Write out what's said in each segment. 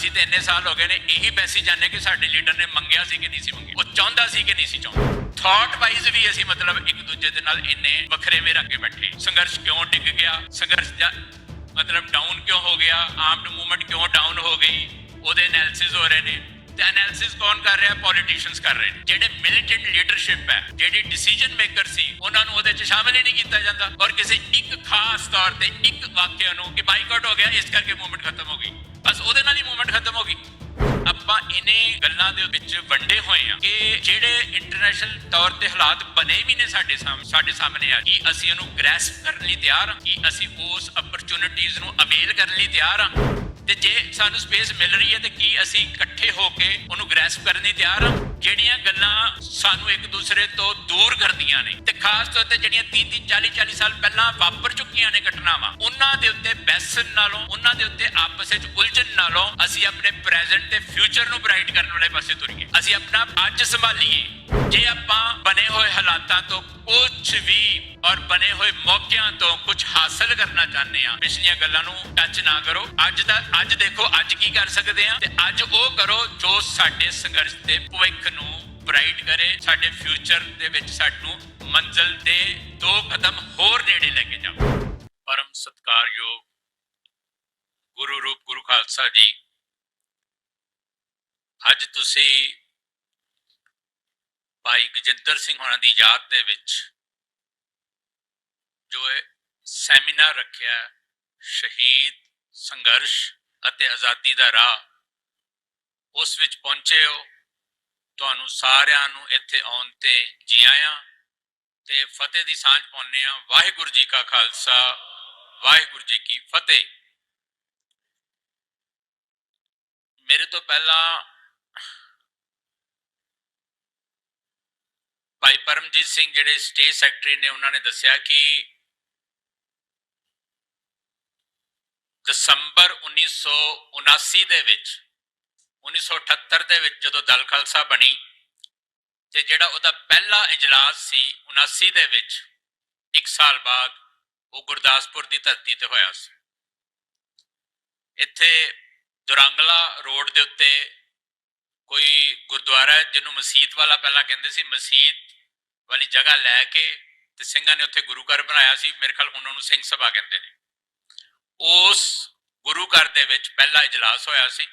ਅਸੀਂ ਤੇ ਇੰਨੇ ਸਾਲ ਹੋ ਗਏ ਨੇ ਇਹੀ ਪੈਸੇ ਜਾਣੇ ਕਿ ਸਾਡੇ ਲੀਡਰ ਨੇ ਮੰਗਿਆ ਸੀ ਕਿ ਨਹੀਂ ਸੀ ਮੰਗਿਆ, ਉਹ ਚਾਹੁੰਦਾ ਸੀ ਕਿ ਨਹੀਂ ਸੀ ਚਾਹੁੰਦਾ। ਥਾਟ ਵਾਈਜ਼ ਵੀ ਅਸੀਂ ਮਤਲਬ ਇੱਕ ਦੂਜੇ ਦੇ ਨਾਲ ਇੰਨੇ ਵੱਖਰੇਵੇਂ ਰੱਖ ਕੇ ਬੈਠੇ। ਸੰਘਰਸ਼ ਕਿਉਂ ਡਿੱਗ ਗਿਆ, ਸੰਘਰਸ਼ ਮਤਲਬ ਡਾਊਨ ਕਿਉਂ ਹੋ ਗਿਆ, ਆਰਮਡ ਮੂਵਮੈਂਟ ਕਿਉਂ ਡਾਊਨ ਹੋ ਗਈ, ਉਹਦੇ ਐਨਾਲਿਸਿਸ ਹੋ ਰਹੇ ਨੇ। ਤੇ ਐਨਾਲਿਸਿਸ ਕੌਣ ਕਰ ਰਿਹਾ? ਪੋਲੀਟੀਸ਼ੀਅਨਸ ਕਰ ਰਹੇ ਨੇ। ਜਿਹੜੇ ਮਿਲੀਟੈਂਟ ਲੀਡਰਸ਼ਿਪ ਹੈ, ਜਿਹੜੀ ਡਿਸੀਜਨ ਮੇਕਰ ਸੀ, ਉਹਨਾਂ ਨੂੰ ਉਹਦੇ 'ਚ ਸ਼ਾਮਿਲ ਹੀ ਨਹੀਂ ਕੀਤਾ ਜਾਂਦਾ। ਔਰ ਕਿਸੇ ਇੱਕ ਖਾਸ ਤੌਰ ਤੇ ਇੱਕ ਵਾਕਿਆ ਨੂੰ ਕਿ ਬਾਈਕਾਟ ਹੋ ਗਿਆ ਇਸ ਕਰਕੇ ਮੂਵਮੈਂਟ ਖਤਮ ਹੋ ਗਈ, ਬਸ ਉਹਦੇ ਨਾਲ ਹੀ ਮੂਵਮੈਂਟ ਖਤਮ ਹੋ ਗਈ। ਆਪਾਂ ਇਹਨੇ ਗੱਲਾਂ ਦੇ ਵਿੱਚ ਵੰਡੇ ਹੋਏ ਆ ਕਿ ਜਿਹੜੇ ਇੰਟਰਨੈਸ਼ਨਲ ਤੌਰ ਤੇ ਹਾਲਾਤ ਬਣੇ ਵੀ ਨੇ ਸਾਡੇ ਸਾਹਮਣੇ ਆ, ਕਿ ਅਸੀਂ ਉਹਨੂੰ ਗ੍ਰੈਸਪ ਕਰਨ ਲਈ ਤਿਆਰ ਆ, ਕਿ ਅਸੀਂ ਉਸ ਅਪਰਚੂਨਿਟੀਜ਼ ਨੂੰ ਅਵੇਲ ਕਰਨ ਲਈ ਤਿਆਰ ਆ। ਤੇ ਜੇ ਸਾਨੂੰ ਸਪੇਸ ਮਿਲ ਰਹੀ ਹੈ ਤੇ ਕੀ ਅਸੀਂ ਇਕੱਠੇ ਹੋ ਕੇ ਉਹਨੂੰ ਗ੍ਰੈਸਪ ਕਰਨ ਲਈ ਤਿਆਰ ਆ? ਜਿਹੜੀਆਂ ਗੱਲਾਂ ਸਾਨੂੰ ਇੱਕ ਦੂਸਰੇ ਤੋਂ ਦੂਰ ਕਰਦੀਆਂ ਨੇ ਤੇ ਖਾਸ ਤੌਰ ਤੇ ਜਿਹੜੀਆਂ 30-40 ਸਾਲ ਪਹਿਲਾਂ ਵਾਪਰ ਚੁੱਕੀਆਂ ਨੇ ਘਟਨਾਵਾਂ, ਉਹਨਾਂ ਦੇ ਉੱਤੇ ਬਹਿਸਣ ਨਾਲੋਂ, ਉਹਨਾਂ ਦੇ ਉੱਤੇ ਆਪਸ ਵਿੱਚ ਉਲਝਣ ਨਾਲੋਂ ਅਸੀਂ ਆਪਣੇ ਪ੍ਰੈਜ਼ੈਂਟ ਤੇ ਫਿਊਚਰ ਨੂੰ ਬ੍ਰਾਈਟ ਕਰਨ ਵਾਲੇ ਪਾਸੇ ਤੁਰੀਏ। ਅਸੀਂ ਆਪਣਾ ਅੱਜ ਸੰਭਾਲੀਏ। ਜੇ ਆਪਾਂ ਬਣੇ ਹੋਏ ਹਾਲਾਤਾਂ ਤੋਂ ਕੁਝ ਵੀ ਔਰ ਬਣੇ ਹੋਏ ਮੌਕਿਆਂ ਤੋਂ ਕੁਝ ਹਾਸਲ ਕਰਨਾ ਚਾਹੁੰਦੇ ਆ, ਪਿਛਲੀਆਂ ਗੱਲਾਂ ਨੂੰ ਟੱਚ ਨਾ ਕਰੋ। ਅੱਜ ਦੇਖੋ ਅੱਜ ਕੀ ਕਰ ਸਕਦੇ ਆ ਤੇ ਅੱਜ ਉਹ ਕਰੋ ਜੋ ਸਾਡੇ ਸੰਘਰਸ਼ ਦੇ ਭਵਿੱਖ ਨੂੰ ਬ੍ਰਾਈਟ ਕਰੇ, ਸਾਡੇ ਫਿਊਚਰ ਦੇ ਵਿੱਚ ਸਾਨੂੰ ਮੰਜ਼ਿਲ ਦੇ 2 ਕਦਮ ਹੋਰ ਨੇੜੇ ਲੈ ਕੇ ਜਾਵੇ। ਪਰਮ ਸਤਿਕਾਰਯੋਗ ਗੁਰੂ ਰੂਪ ਗੁਰੂ ਖਾਲਸਾ ਜੀ, ਅੱਜ ਤੁਸੀਂ ਭਾਈ ਗਜਿੰਦਰ ਸਿੰਘ ਹੋਣਾ ਦੀ ਯਾਦ ਦੇ ਵਿੱਚ ਜੋ ਇਹ ਸੈਮੀਨਾਰ ਰੱਖਿਆ, ਸ਼ਹੀਦ, ਸੰਘਰਸ਼ ਅਤੇ ਆਜ਼ਾਦੀ ਦਾ ਰਾਹ, ਉਸ ਵਿੱਚ ਪਹੁੰਚੇ ਹੋ। ਤੁਹਾਨੂੰ ਸਾਰਿਆਂ ਨੂੰ ਇੱਥੇ ਆਉਣ ਤੇ ਜੀ ਆਇਆਂ ਤੇ ਫਤਿਹ ਦੀ ਸਾਂਝ ਪਾਉਂਦੇ ਆ। ਵਾਹਿਗੁਰੂ ਜੀ ਕਾ ਖਾਲਸਾ, ਵਾਹਿਗੁਰੂ ਜੀ ਕੀ ਫਤਿਹ। ਮੇਰੇ ਤੋਂ ਪਹਿਲਾਂ ਭਾਈ ਪਰਮਜੀਤ ਸਿੰਘ ਜਿਹੜੇ ਸਟੇਟ ਸੈਕਟਰੀ ਨੇ, ਉਹਨਾਂ ਨੇ ਦੱਸਿਆ ਕਿ ਦਸੰਬਰ 1979 ਦੇ ਵਿੱਚ, 1978 ਦੇ ਵਿੱਚ ਜਦੋਂ ਦਲ ਖਾਲਸਾ ਬਣੀ ਤੇ ਜਿਹੜਾ ਉਹਦਾ ਪਹਿਲਾ ਇਜਲਾਸ ਸੀ 79 ਦੇ ਵਿੱਚ, 1 ਸਾਲ ਬਾਅਦ, ਉਹ ਗੁਰਦਾਸਪੁਰ ਦੀ ਧਰਤੀ ਤੇ ਹੋਇਆ ਸੀ। ਇੱਥੇ ਦੁਰੰਗਲਾ ਰੋਡ ਦੇ ਉੱਤੇ ਕੋਈ ਗੁਰਦੁਆਰਾ ਹੈ ਜਿਹਨੂੰ ਮਸੀਤ ਵਾਲਾ ਪਹਿਲਾਂ ਕਹਿੰਦੇ ਸੀ, ਮਸੀਤ ਵਾਲੀ ਜਗ੍ਹਾ ਲੈ ਕੇ ਤੇ ਸਿੰਘਾਂ ਨੇ ਉੱਥੇ ਗੁਰੂ ਘਰ ਬਣਾਇਆ ਸੀ। ਮੇਰੇ ਖਿਆਲ ਹੁਣ ਉਹਨੂੰ ਸਿੰਘ ਸਭਾ ਕਹਿੰਦੇ ਨੇ। ਉਸ ਗੁਰੂ ਘਰ ਦੇ ਵਿੱਚ ਪਹਿਲਾ ਇਜਲਾਸ ਹੋਇਆ ਸੀ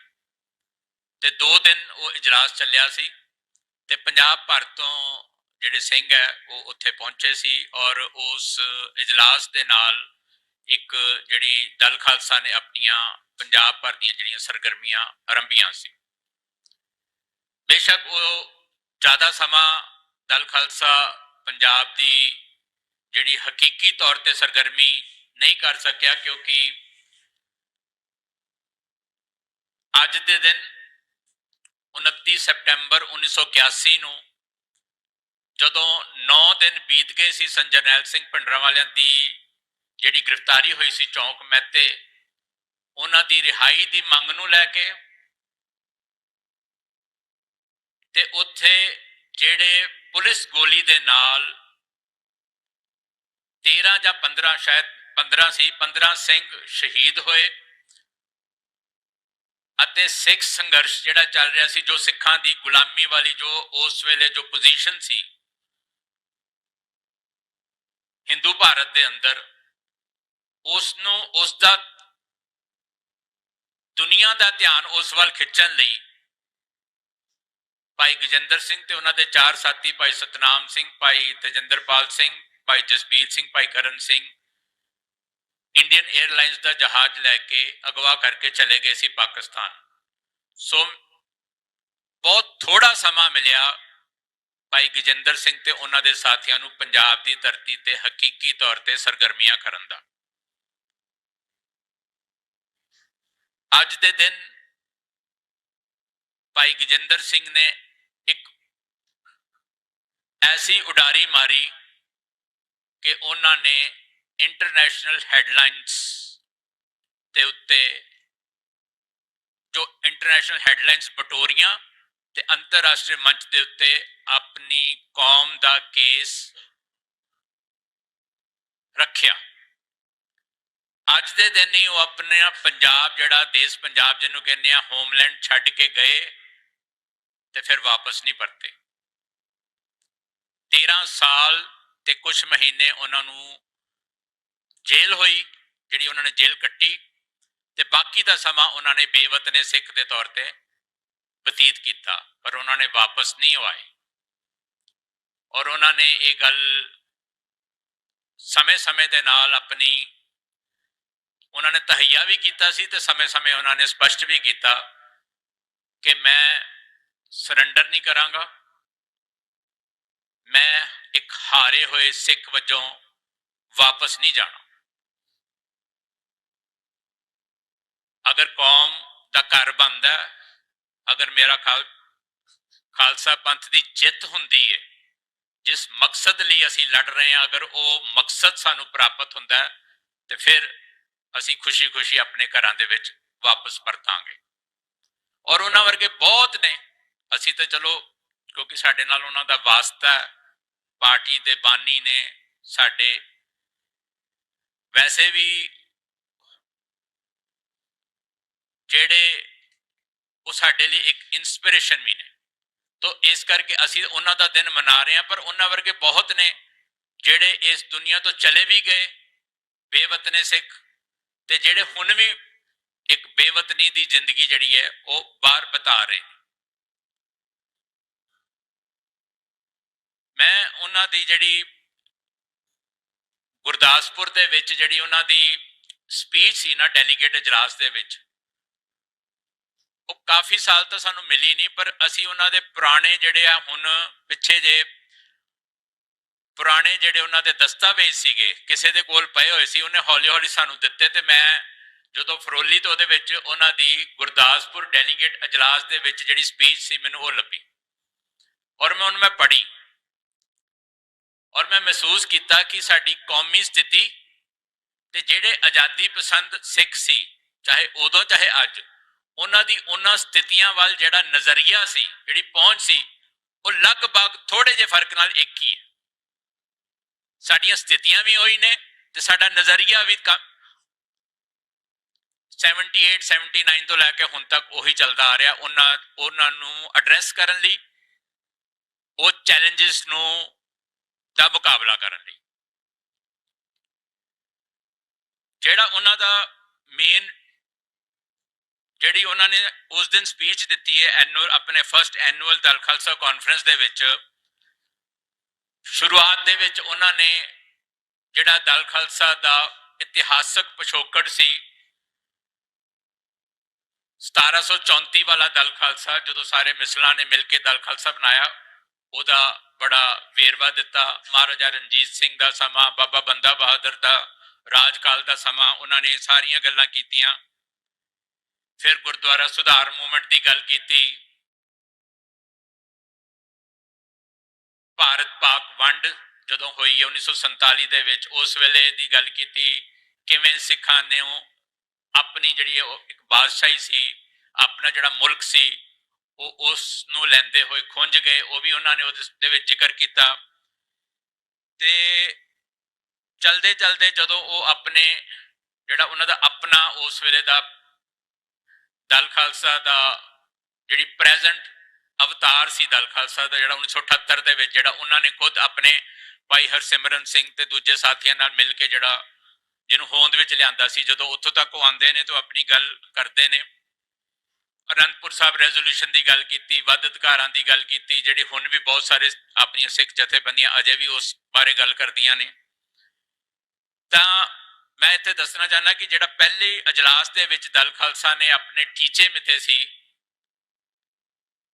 ਤੇ 2 ਦਿਨ ਉਹ ਇਜਲਾਸ ਚੱਲਿਆ ਸੀ ਤੇ ਪੰਜਾਬ ਭਰ ਤੋਂ ਜਿਹੜੇ ਸਿੰਘ ਹੈ ਉਹ ਉੱਥੇ ਪਹੁੰਚੇ ਸੀ। ਔਰ ਉਸ ਇਜਲਾਸ ਦੇ ਨਾਲ ਇੱਕ ਜਿਹੜੀ ਦਲ ਖਾਲਸਾ ਨੇ ਆਪਣੀਆਂ ਪੰਜਾਬ ਭਰ ਦੀਆਂ ਜਿਹੜੀਆਂ ਸਰਗਰਮੀਆਂ ਆਰੰਭੀਆਂ ਸੀ। ਬੇਸ਼ੱਕ ਉਹ ਜ਼ਿਆਦਾ ਸਮਾਂ ਦਲ ਖਾਲਸਾ ਪੰਜਾਬ ਦੀ ਜਿਹੜੀ ਹਕੀਕੀ ਤੌਰ ਤੇ ਸਰਗਰਮੀ ਨਹੀਂ ਕਰ ਸਕਿਆ, ਕਿਉਂਕਿ ਅੱਜ ਦੇ ਦਿਨ 29 ਸਤੰਬਰ 1981 ਨੂੰ ਜਦੋਂ 9 ਦਿਨ ਬੀਤ ਗਏ ਸੀ ਜਰਨੈਲ ਸਿੰਘ ਭਿੰਡਰਾਂਵਾਲਿਆਂ ਦੀ ਜਿਹੜੀ ਗ੍ਰਿਫਤਾਰੀ ਹੋਈ ਸੀ ਚੌਂਕ ਮਹਿਤੇ, ਉਹਨਾਂ ਦੀ ਰਿਹਾਈ ਦੀ ਮੰਗ ਨੂੰ ਲੈ ਕੇ, ਤੇ ਉੱਥੇ ਜਿਹੜੇ ਪੁਲਿਸ ਗੋਲੀ ਦੇ ਨਾਲ 13 ਜਾਂ 15, ਸ਼ਾਇਦ 15 ਸੀ, 15 ਸਿੰਘ ਸ਼ਹੀਦ ਹੋਏ ਅਤੇ ਸਿੱਖ ਸੰਘਰਸ਼ ਜਿਹੜਾ ਚੱਲ ਰਿਹਾ ਸੀ, ਜੋ ਸਿੱਖਾਂ ਦੀ ਗੁਲਾਮੀ ਵਾਲੀ ਜੋ ਉਸ ਵੇਲੇ ਜੋ ਪੋਜੀਸ਼ਨ ਸੀ ਹਿੰਦੂ ਭਾਰਤ ਦੇ ਅੰਦਰ, ਉਸ ਦਾ ਦੁਨੀਆ ਦਾ ਧਿਆਨ ਉਸ ਵੱਲ ਖਿੱਚਣ ਲਈ ਭਾਈ ਗਜਿੰਦਰ ਸਿੰਘ ਤੇ ਉਹਨਾਂ ਦੇ 4 ਸਾਥੀ, ਭਾਈ ਸਤਨਾਮ ਸਿੰਘ, ਭਾਈ ਤੇਜਿੰਦਰਪਾਲ ਸਿੰਘ, ਭਾਈ ਜਸਬੀਰ ਸਿੰਘ, ਭਾਈ ਕਰਨ ਸਿੰਘ, ਇੰਡੀਅਨ 에ਅਰਲਾਈਨਸ ਦਾ ਜਹਾਜ਼ ਲੈ ਕੇ ਅਗਵਾ ਕਰਕੇ ਚਲੇ ਗਏ ਸੀ ਪਾਕਿਸਤਾਨ। ਸੋ ਬਹੁਤ ਥੋੜਾ ਸਮਾਂ ਮਿਲਿਆ ਭਾਈ ਗਜਿੰਦਰ ਸਿੰਘ ਤੇ ਉਹਨਾਂ ਦੇ ਸਾਥੀਆਂ ਨੂੰ ਪੰਜਾਬ ਦੀ ਧਰਤੀ ਤੇ ਹਕੀਕੀ ਤੌਰ ਤੇ ਸਰਗਰਮੀਆਂ ਕਰਨ ਦਾ। ਅੱਜ ਦੇ ਦਿਨ ਭਾਈ ਗਜਿੰਦਰ ਸਿੰਘ ਨੇ ਇੱਕ ਐਸੀ ਉਡਾਰੀ ਮਾਰੀ ਕਿ ਉਹਨਾਂ ਨੇ ਇੰਟਰਨੈਸ਼ਨਲ ਹੈਡਲਾਈਨਸ ਦੇ ਉੱਤੇ, ਜੋ ਇੰਟਰਨੈਸ਼ਨਲ ਹੈਡਲਾਈਨਸ ਬਟੋਰੀਆਂ ਤੇ ਅੰਤਰਰਾਸ਼ਟਰੀ ਮੰਚ ਦੇ ਉੱਤੇ ਆਪਣੀ ਕੌਮ ਦਾ ਕੇਸ ਰੱਖਿਆ। ਅੱਜ ਦੇ ਦਿਨ ਹੀ ਉਹ ਆਪਣਾ ਪੰਜਾਬ ਜਿਹੜਾ ਦੇਸ਼ ਪੰਜਾਬ ਜਿਹਨੂੰ ਕਹਿੰਦੇ ਆ ਹੋਮਲੈਂਡ ਛੱਡ ਕੇ ਗਏ ਤੇ ਫਿਰ ਵਾਪਸ ਨਹੀਂ ਪਰਤੇ। 13 ਸਾਲ ਤੇ ਕੁਝ ਮਹੀਨੇ ਉਹਨਾਂ ਨੂੰ ਜੇਲ੍ਹ ਹੋਈ, ਜਿਹੜੀ ਉਹਨਾਂ ਨੇ ਜੇਲ੍ਹ ਕੱਟੀ, ਤੇ ਬਾਕੀ ਦਾ ਸਮਾਂ ਉਹਨਾਂ ਨੇ ਬੇਵਤਨੇ ਸਿੱਖ ਦੇ ਤੌਰ ਤੇ ਬਤੀਤ ਕੀਤਾ, ਪਰ ਉਹਨਾਂ ਨੇ ਵਾਪਸ ਨਹੀਂ ਆਏ। ਔਰ ਉਹਨਾਂ ਨੇ ਇਹ ਗੱਲ ਸਮੇਂ-ਸਮੇਂ ਦੇ ਨਾਲ ਆਪਣੀ ਉਹਨਾਂ ਨੇ ਤਹਈਆ ਵੀ ਕੀਤਾ ਸੀ ਤੇ ਸਮੇਂ-ਸਮੇਂ ਉਹਨਾਂ ਨੇ ਸਪਸ਼ਟ ਵੀ ਕੀਤਾ ਕਿ ਮੈਂ ਸਰੈਂਡਰ ਨਹੀਂ ਕਰਾਂਗਾ, ਮੈਂ ਇੱਕ ਹਾਰੇ ਹੋਏ ਸਿੱਖ ਵਜੋਂ ਵਾਪਸ ਨਹੀਂ ਜਾਣਾ। ਅਗਰ ਕੌਮ ਦਾ ਘਰ ਬਣਦਾ, ਅਗਰ ਮੇਰਾ ਖਾਲਸਾ ਪੰਥ ਦੀ ਜਿੱਤ ਹੁੰਦੀ ਹੈ, ਜਿਸ ਮਕਸਦ ਲਈ ਅਸੀਂ ਲੜ ਰਹੇ ਹਾਂ, ਅਗਰ ਉਹ ਮਕਸਦ ਸਾਨੂੰ ਪ੍ਰਾਪਤ ਹੁੰਦਾ ਤੇ ਫਿਰ ਅਸੀਂ ਖੁਸ਼ੀ-ਖੁਸ਼ੀ ਆਪਣੇ ਘਰਾਂ ਦੇ ਵਿੱਚ ਵਾਪਸ ਪਰਤਾਂਗੇ। ਔਰ ਉਹਨਾਂ ਵਰਗੇ ਬਹੁਤ ਨੇ, ਅਸੀਂ ਤਾਂ ਚਲੋ ਕਿਉਂਕਿ ਸਾਡੇ ਨਾਲ ਉਹਨਾਂ ਦਾ ਵਾਸਤਾ ਪਾਰਟੀ ਦੇ ਬਾਨੀ ਨੇ, ਸਾਡੇ ਵੈਸੇ ਵੀ ਜਿਹੜੇ ਉਹ ਸਾਡੇ ਲਈ ਇੱਕ ਇਨਸਪੀਰੇਸ਼ਨ ਵੀ ਨੇ, ਤੋ ਇਸ ਕਰਕੇ ਅਸੀਂ ਉਹਨਾਂ ਦਾ ਦਿਨ ਮਨਾ ਰਹੇ ਹਾਂ। ਪਰ ਉਹਨਾਂ ਵਰਗੇ ਬਹੁਤ ਨੇ ਜਿਹੜੇ ਇਸ ਦੁਨੀਆ ਤੋਂ ਚਲੇ ਵੀ ਗਏ ਬੇਵਤਨੇ ਸਿੱਖ, ਤੇ ਜਿਹੜੇ ਹੁਣ ਵੀ ਇੱਕ ਬੇਵਤਨੀ ਦੀ ਜ਼ਿੰਦਗੀ ਜਿਹੜੀ ਹੈ ਉਹ ਬਾਹਰ ਬਿਤਾ ਰਹੇ। ਮੈਂ ਉਹਨਾਂ ਦੀ ਜਿਹੜੀ ਗੁਰਦਾਸਪੁਰ ਦੇ ਵਿੱਚ ਜਿਹੜੀ ਉਹਨਾਂ ਦੀ ਸਪੀਚ ਸੀ ਨਾ ਡੈਲੀਗੇਟ ਇਜਲਾਸ ਦੇ ਵਿੱਚ, ਉਹ ਕਾਫੀ ਸਾਲ ਤੋਂ ਸਾਨੂੰ ਮਿਲੀ ਨਹੀਂ, ਪਰ ਅਸੀਂ ਉਹਨਾਂ ਦੇ ਪੁਰਾਣੇ ਜਿਹੜੇ ਆ ਹੁਣ ਪਿੱਛੇ ਜੇ ਪੁਰਾਣੇ ਜਿਹੜੇ ਉਹਨਾਂ ਦੇ ਦਸਤਾਵੇਜ਼ ਸੀਗੇ ਕਿਸੇ ਦੇ ਕੋਲ ਪਏ ਹੋਏ ਸੀ, ਉਹਨੇ ਹੌਲੀ-ਹੌਲੀ ਸਾਨੂੰ ਦਿੱਤੇ। ਤੇ ਮੈਂ ਜਦੋਂ ਫਰੋਲੀ ਤੋਂ ਉਹਦੇ ਵਿੱਚ ਉਹਨਾਂ ਦੀ ਗੁਰਦਾਸਪੁਰ ਡੈਲੀਗੇਟ ਇਜਲਾਸ ਦੇ ਵਿੱਚ ਜਿਹੜੀ ਸਪੀਚ ਸੀ ਮੈਨੂੰ ਉਹ ਲੱਭੀ, ਔਰ ਮੈਂ ਉਹਨੂੰ ਮੈਂ ਪੜ੍ਹੀ, ਔਰ ਮੈਂ ਮਹਿਸੂਸ ਕੀਤਾ ਕਿ ਸਾਡੀ ਕੌਮੀ ਸਥਿਤੀ ਤੇ ਜਿਹੜੇ ਆਜ਼ਾਦੀ ਪਸੰਦ ਸਿੱਖ ਸੀ, ਚਾਹੇ ਉਦੋਂ ਚਾਹੇ ਅੱਜ, ਉਹਨਾਂ ਦੀ ਉਹਨਾਂ ਸਥਿਤੀਆਂ ਵੱਲ ਜਿਹੜਾ ਨਜ਼ਰੀਆ ਸੀ, ਜਿਹੜੀ ਪਹੁੰਚ ਸੀ, ਉਹ ਲਗਭਗ ਥੋੜੇ ਜਿਹੇ ਫਰਕ ਨਾਲ ਇੱਕ ਹੀ ਹੈ। ਸਾਡੀਆਂ ਸਥਿਤੀਆਂ ਵੀ ਉਹੀ ਨੇ ਤੇ ਸਾਡਾ ਨਜ਼ਰੀਆ ਵੀ 78-79 ਤੋਂ ਲੈ ਕੇ ਹੁਣ ਤੱਕ ਉਹੀ ਚੱਲਦਾ ਆ ਰਿਹਾ। ਉਹਨਾਂ ਨੂੰ ਐਡਰੈਸ ਕਰਨ ਲਈ, ਉਹ ਚੈਲੰਜਸ ਨੂੰ ਦਾ ਮੁਕਾਬਲਾ ਕਰਨ ਲਈ, ਜਿਹੜਾ ਉਹਨਾਂ ਦਾ ਮੇਨ ਜਿਹੜੀ ਉਹਨਾਂ ਨੇ ਉਸ ਦਿਨ ਸਪੀਚ ਦਿੱਤੀ ਹੈ ਆਪਣੇ first annual Dal Khalsa conference ਦੇ ਵਿੱਚ, ਸ਼ੁਰੂਆਤ ਦੇ ਵਿੱਚ ਉਹਨਾਂ ਨੇ ਜਿਹੜਾ ਦਲ ਖਾਲਸਾ ਦਾ ਇਤਿਹਾਸਕ ਪਿਛੋਕੜ ਸੀ 1734 ਵਾਲਾ ਦਲ ਖਾਲਸਾ, ਜਦੋਂ ਸਾਰੇ ਮਿਸਲਾਂ ਨੇ ਮਿਲ ਕੇ ਦਲ ਖਾਲਸਾ ਬਣਾਇਆ, ਉਹਦਾ ਬੜਾ ਵੇਰਵਾ ਦਿੱਤਾ। ਮਹਾਰਾਜਾ ਰਣਜੀਤ ਸਿੰਘ ਦਾ ਸਮਾਂ, ਬਾਬਾ ਬੰਦਾ ਬਹਾਦਰ ਦਾ ਰਾਜਕਾਲ ਦਾ ਸਮਾਂ, ਉਹਨਾਂ ਨੇ ਸਾਰੀਆਂ ਗੱਲਾਂ ਕੀਤੀਆਂ। ਫਿਰ ਗੁਰਦੁਆਰਾ ਸੁਧਾਰ ਮੂਵਮੈਂਟ ਦੀ ਗੱਲ ਕੀਤੀ, ਭਾਰਤ ਪਾਕ ਵੰਡ ਜਦੋਂ ਹੋਈ ਹੈ 1947 ਦੇ ਵਿੱਚ, ਉਸ ਵੇਲੇ ਦੀ ਗੱਲ ਕੀਤੀ, ਕਿਵੇਂ ਸਿੱਖਾਂ ਨੇ ਆਪਣੀ ਜਿਹੜੀ ਉਹ ਇੱਕ ਬਾਦਸ਼ਾਹੀ ਸੀ, ਆਪਣਾ ਜਿਹੜਾ ਮੁਲਕ ਸੀ, ਉਹ ਉਸ ਨੂੰ ਲੈਂਦੇ ਹੋਏ ਖੁੰਝ ਗਏ, ਉਹ ਵੀ ਉਹਨਾਂ ਨੇ ਉਹਦੇ ਵਿੱਚ ਜ਼ਿਕਰ ਕੀਤਾ। ਤੇ ਚਲਦੇ ਚਲਦੇ ਜਦੋਂ ਉਹ ਆਪਣੇ ਜਿਹੜਾ ਉਹਨਾਂ ਦਾ ਆਪਣਾ ਉਸ ਵੇਲੇ ਦਾ ਦਲ ਖਾਲਸਾ ਦਾ ਜਿਹੜੀ ਪ੍ਰੈਜ਼ੈਂਟ ਅਵਤਾਰ ਸੀ ਦਲ ਖਾਲਸਾ ਦਾ, ਜਿਹੜਾ 1978 ਦੇ ਵਿੱਚ ਜਿਹੜਾ ਉਹਨਾਂ ਨੇ ਖੁਦ ਆਪਣੇ ਭਾਈ ਹਰਸਿਮਰਨ ਸਿੰਘ ਤੇ ਦੂਜੇ ਸਾਥੀਆਂ ਨਾਲ ਮਿਲ ਕੇ ਜਿਹੜਾ ਜਿਹਨੂੰ ਹੋਂਦ ਵਿੱਚ ਲਿਆਂਦਾ ਸੀ, ਜਦੋਂ ਉੱਥੋਂ ਤੱਕ ਉਹ ਆਉਂਦੇ ਨੇ ਤਾਂ ਆਪਣੀ ਗੱਲ ਕਰਦੇ ਨੇ। ਅਨੰਦਪੁਰ ਸਾਹਿਬ ਰੈਜ਼ੋਲੂਸ਼ਨ ਦੀ ਗੱਲ ਕੀਤੀ, ਵੱਧ ਅਧਿਕਾਰਾਂ ਦੀ ਗੱਲ ਕੀਤੀ, ਜਿਹੜੀ ਹੁਣ ਵੀ ਬਹੁਤ ਸਾਰੇ ਆਪਣੀਆਂ ਸਿੱਖ ਜਥੇਬੰਦੀਆਂ ਅਜੇ ਵੀ ਉਸ ਬਾਰੇ ਗੱਲ ਕਰਦੀਆਂ ਨੇ। ਤਾਂ ਮੈਂ ਇੱਥੇ ਦੱਸਣਾ ਚਾਹੁੰਦਾ ਕਿ ਜਿਹੜਾ ਪਹਿਲੇ ਇਜਲਾਸ ਦੇ ਵਿੱਚ ਦਲ ਖਾਲਸਾ ਨੇ ਆਪਣੇ ਟੀਚੇ ਮਿੱਥੇ ਸੀ,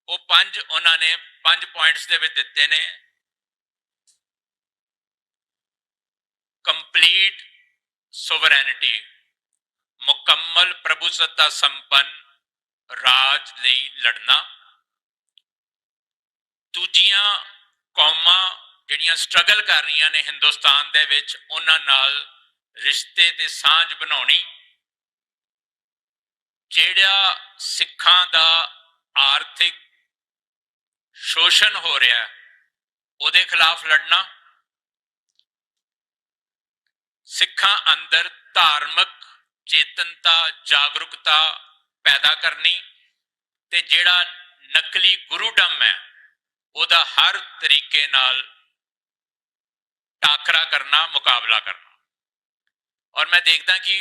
ਉਹ ਉਹਨਾਂ ਨੇ 5 ਪੁਆਇੰਟਸ ਦੇ ਵਿੱਚ ਦਿੱਤੇ ਨੇ। ਕੰਪਲੀਟ ਸੋਵਰੈਨਿਟੀ, ਮੁਕੰਮਲ ਪ੍ਰਭੂਸੱਤਾ ਸੰਪੰਨ ਰਾਜ ਲਈ ਲੜਨਾ, ਦੂਜੀਆਂ ਕੌਮਾਂ ਜਿਹੜੀਆਂ ਸਟਰਗਲ ਕਰ ਰਹੀਆਂ ਨੇ ਹਿੰਦੁਸਤਾਨ ਦੇ ਵਿੱਚ, ਉਹਨਾਂ ਨਾਲ ਰਿਸ਼ਤੇ ਤੇ ਸਾਂਝ ਬਣਾਉਣੀ, ਜਿਹੜਾ ਸਿੱਖਾਂ ਦਾ ਆਰਥਿਕ ਸ਼ੋਸ਼ਣ ਹੋ ਰਿਹਾ ਉਹਦੇ ਖਿਲਾਫ ਲੜਨਾ, ਸਿੱਖਾਂ ਅੰਦਰ धार्मिक चेतनता जागरूकता पैदा करनी ते जिहड़ा नकली गुरुडम है ਉਹਦਾ हर तरीके नाल टाकरा करना मुकाबला करना। और मैं देखदा कि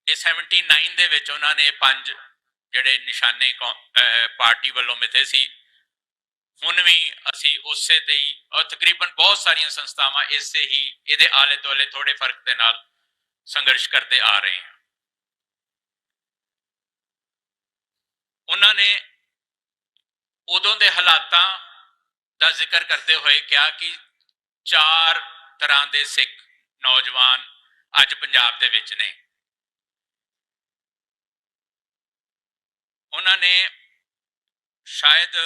79 ਦੇ ਵਿੱਚ ਉਹਨਾਂ ਨੇ 5 ਜਿਹੜੇ ਨਿਸ਼ਾਨੇ ਪਾਰਟੀ ਵੱਲੋਂ ਮਿੱਥੇ ਸੀ, ਹੁਣ ਵੀ ਅਸੀਂ ਉਸੇ ਤੇ ਹੀ ਔਰ ਤਕਰੀਬਨ ਬਹੁਤ ਸਾਰੀਆਂ ਸੰਸਥਾਵਾਂ ਇਸੇ ਹੀ ਇਹਦੇ ਆਲੇ ਦੁਆਲੇ ਥੋੜੇ ਫਰਕ ਦੇ ਨਾਲ ਸੰਘਰਸ਼ ਕਰਦੇ ਆ ਰਹੇ ਹਨ। ਉਹਨਾਂ ਨੇ ਉਦੋਂ ਦੇ ਹਾਲਾਤਾਂ ਦਾ ਜ਼ਿਕਰ ਕਰਦੇ ਹੋਏ ਕਿਹਾ ਕਿ 4 ਤਰ੍ਹਾਂ ਦੇ ਸਿੱਖ ਨੌਜਵਾਨ ਅੱਜ ਪੰਜਾਬ ਦੇ ਵਿੱਚ ਨੇ। ਉਹਨਾਂ ਨੇ ਸ਼ਾਇਦ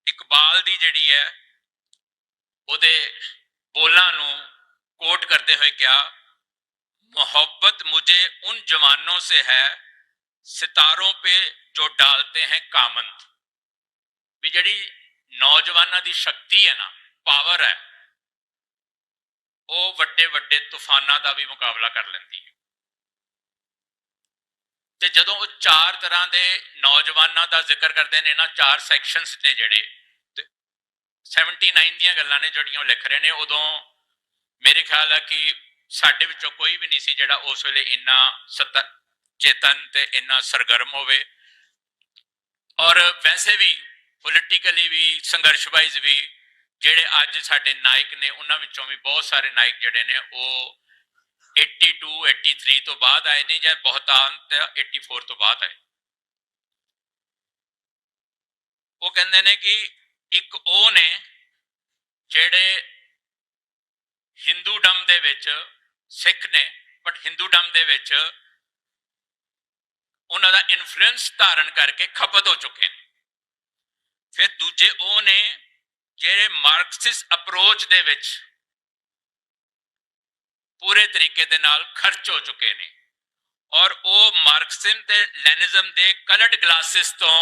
इकबाल दी जिहड़ी है ਉਹਦੇ बोलों ਨੂੰ कोट करते हुए क्या, मोहब्बत मुझे उन जवानों से है सितारों पे जो डालते हैं कामंद। भी जिहड़ी नौजवानों की शक्ति है ना, पावर है, वो वड्डे वड्डे तूफानां का भी मुकाबला कर लैंदी है। ते जदों 4 तरह के नौजवानों का जिक्र करते हैं ना, 4 सैक्शनस ने जिहड़े 79 ਦੀਆਂ ਗੱਲਾਂ ਨੇ ਜਿਹੜੀਆਂ ਲਿਖ ਰਹੇ ਨੇ, ਉਦੋਂ ਮੇਰੇ ਖਿਆਲ ਹੈ ਕਿ ਸਾਡੇ ਵਿੱਚੋਂ ਕੋਈ ਵੀ ਨਹੀਂ ਸੀ ਜਿਹੜਾ ਉਸ ਵੇਲੇ ਇੰਨਾ ਚੇਤਨ ਤੇ ਇੰਨਾ ਸਰਗਰਮ ਹੋਵੇ। ਔਰ ਵੈਸੇ ਵੀ ਪੋਲੀਟੀਕਲੀ ਵੀ ਸੰਘਰਸ਼ ਵਾਈਜ਼ ਵੀ ਜਿਹੜੇ ਅੱਜ ਸਾਡੇ ਨਾਇਕ ਨੇ, ਉਹਨਾਂ ਵਿੱਚੋਂ ਵੀ ਬਹੁਤ ਸਾਰੇ ਨਾਇਕ ਜਿਹੜੇ ਨੇ ਉਹ 82 83 ਤੋਂ ਬਾਅਦ ਆਏ ਨੇ, ਜਾਂ ਬਹੁਤਾਂਤ 84 ਤੋਂ ਬਾਅਦ ਆਏ। ਉਹ ਕਹਿੰਦੇ ਨੇ ਕਿ ਇੱਕ ਉਹ ਨੇ ਜਿਹੜੇ ਹਿੰਦੂਡਮ ਦੇ ਵਿੱਚ ਸਿੱਖ ਨੇ, ਬਟ ਹਿੰਦੂਡਮ ਦੇ ਵਿੱਚ ਉਹਨਾਂ ਦਾ ਇਨਫਲੂਐਂਸ ਧਾਰਨ ਕਰਕੇ ਖਪਤ ਹੋ ਚੁੱਕੇ ਨੇ। ਫਿਰ ਦੂਜੇ ਉਹ ਨੇ ਜਿਹੜੇ ਮਾਰਕਸਿਸਟ ਅਪਰੋਚ ਦੇ ਵਿੱਚ ਪੂਰੇ ਤਰੀਕੇ ਦੇ ਨਾਲ ਖਰਚ ਹੋ ਚੁੱਕੇ ਨੇ, ਔਰ ਉਹ ਮਾਰਕਸਿਜ਼ਮ ਤੇ ਲੈਨਿਜ਼ਮ ਦੇ ਕਲਰਡ ਗਲਾਸਿਸ ਤੋਂ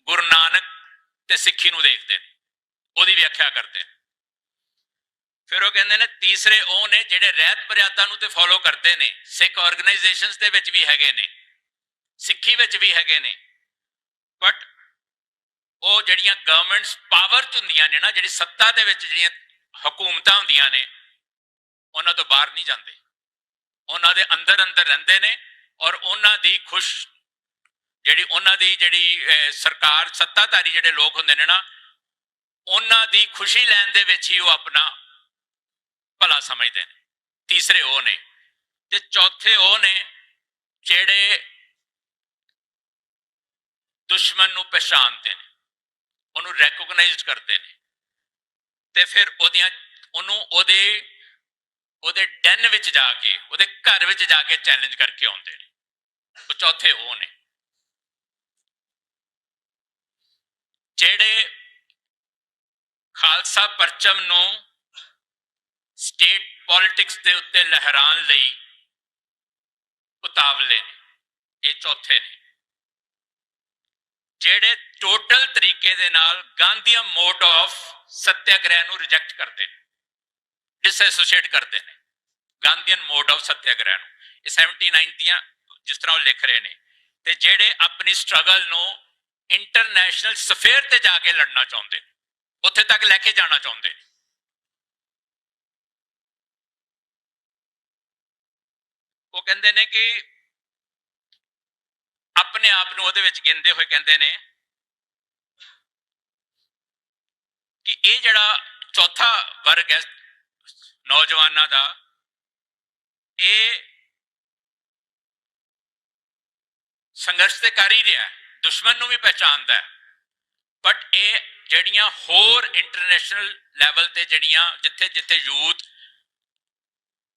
ਗੁਰੂ ਨਾਨਕ ਤੇ ਸਿੱਖੀ ਨੂੰ ਦੇਖਦੇ ਨੇ, ਉਹਦੀ ਵਿਆਖਿਆ ਕਰਦੇ ਨੇ। ਫਿਰ ਉਹ ਕਹਿੰਦੇ ਨੇ ਤੀਸਰੇ ਉਹ ਨੇ ਜਿਹੜੇ ਰਹਿਤ ਮਰਿਆਦਾ ਨੂੰ ਤੇ ਫੋਲੋ ਕਰਦੇ ਨੇ, ਸਿੱਖ ਆਰਗੇਨਾਈਜੇਸ਼ਨਸ ਦੇ ਵਿੱਚ ਵੀ ਹੈਗੇ ਨੇ, ਸਿੱਖੀ ਵਿੱਚ ਵੀ ਹੈਗੇ ਨੇ, ਬਟ ਉਹ ਜਿਹੜੀਆਂ ਗਵਰਨਮੈਂਟਸ ਪਾਵਰ 'ਚ ਹੁੰਦੀਆਂ ਨੇ ਨਾ, ਜਿਹੜੀ ਸੱਤਾ ਦੇ ਵਿੱਚ ਜਿਹੜੀਆਂ ਹਕੂਮਤਾਂ ਹੁੰਦੀਆਂ ਨੇ, ਉਹਨਾਂ ਤੋਂ ਬਾਹਰ ਨਹੀਂ ਜਾਂਦੇ, ਉਹਨਾਂ ਦੇ ਅੰਦਰ ਅੰਦਰ ਰਹਿੰਦੇ ਨੇ। ਔਰ ਉਹਨਾਂ ਦੀ ਜਿਹੜੀ ਸਰਕਾਰ ਸੱਤਾਧਾਰੀ ਜਿਹੜੇ ਲੋਕ ਹੁੰਦੇ ਨੇ ਨਾ, ਉਹਨਾਂ ਦੀ ਖੁਸ਼ੀ ਲੈਣ ਦੇ ਵਿੱਚ ਹੀ ਉਹ ਆਪਣਾ ਭਲਾ ਸਮਝਦੇ ਨੇ। ਤੀਸਰੇ ਉਹ ਨੇ। ਤੇ ਚੌਥੇ ਉਹ ਨੇ ਜਿਹੜੇ ਦੁਸ਼ਮਣ ਨੂੰ ਪਛਾਣਦੇ ਨੇ, ਉਹਨੂੰ ਰੈਕੋਗਨਾਈਜ਼ਡ ਕਰਦੇ ਨੇ, ਤੇ ਫਿਰ ਉਹਦੇ ਡੈਨ ਵਿੱਚ ਜਾ ਕੇ, ਉਹਦੇ ਘਰ ਵਿੱਚ ਜਾ ਕੇ ਚੈਲੰਜ ਕਰਕੇ ਆਉਂਦੇ ਨੇ। ਉਹ ਚੌਥੇ ਉਹ ਨੇ ਜਿਹੜੇ ਖਾਲਸਾ ਪਰਚਮ ਨੂੰ ਸਟੇਟ ਪੋਲਿਟਿਕਸ ਦੇ ਉੱਤੇ ਲਹਿਰਾਉਣ ਲਈ ਉਤਾਵਲੇ ਨੇ। ਇਹ ਚੌਥੇ ਨੇ ਜਿਹੜੇ ਟੋਟਲ ਤਰੀਕੇ ਦੇ ਨਾਲ ਗਾਂਧੀਅਨ ਮੋਡ ਆਫ ਸੱਤਿਆਗ੍ਰਹਿ ਨੂੰ ਰਿਜੈਕਟ ਕਰਦੇ ਨੇ, ਡਿਸਐਸੋਸੀਏਟ ਕਰਦੇ ਨੇ ਗਾਂਧੀਅਨ ਮੋਡ ਆਫ ਸੱਤਿਆਗ੍ਰਹਿ ਨੂੰ। ਇਹ 79 ਦੀਆਂ ਜਿਸ ਤਰ੍ਹਾਂ ਉਹ ਲਿਖ ਰਹੇ ਨੇ, ਤੇ ਜਿਹੜੇ ਆਪਣੀ ਸਟਰਗਲ ਨੂੰ ਇੰਟਰਨੈਸ਼ਨਲ ਸਫੇਅਰ ਤੇ ਜਾ ਕੇ ਲੜਨਾ ਚਾਹੁੰਦੇ ਨੇ, ਉੱਥੇ ਤੱਕ ਲੈ ਕੇ ਜਾਣਾ ਚਾਹੁੰਦੇ ਨੇ। ਉਹ ਕਹਿੰਦੇ ਨੇ ਕਿ ਆਪਣੇ ਆਪ ਨੂੰ ਉਹਦੇ ਵਿੱਚ ਗਿਣਦੇ ਹੋਏ ਕਹਿੰਦੇ ਨੇ ਕਿ ਇਹ ਜਿਹੜਾ ਚੌਥਾ ਵਰਗ ਹੈ ਨੌਜਵਾਨਾਂ ਦਾ, ਇਹ ਸੰਘਰਸ਼ ਤੇ ਕਰ ਹੀ ਰਿਹਾ, ਦੁਸ਼ਮਣ ਨੂੰ ਵੀ ਪਹਿਚਾਨਦਾ ਹੈ, ਬਟ ਇਹ ਜਿਹੜੀਆਂ ਹੋਰ ਇੰਟਰਨੈਸ਼ਨਲ ਲੈਵਲ ਤੇ ਜਿਹੜੀਆਂ ਜਿੱਥੇ ਜਿੱਥੇ ਯੂਥ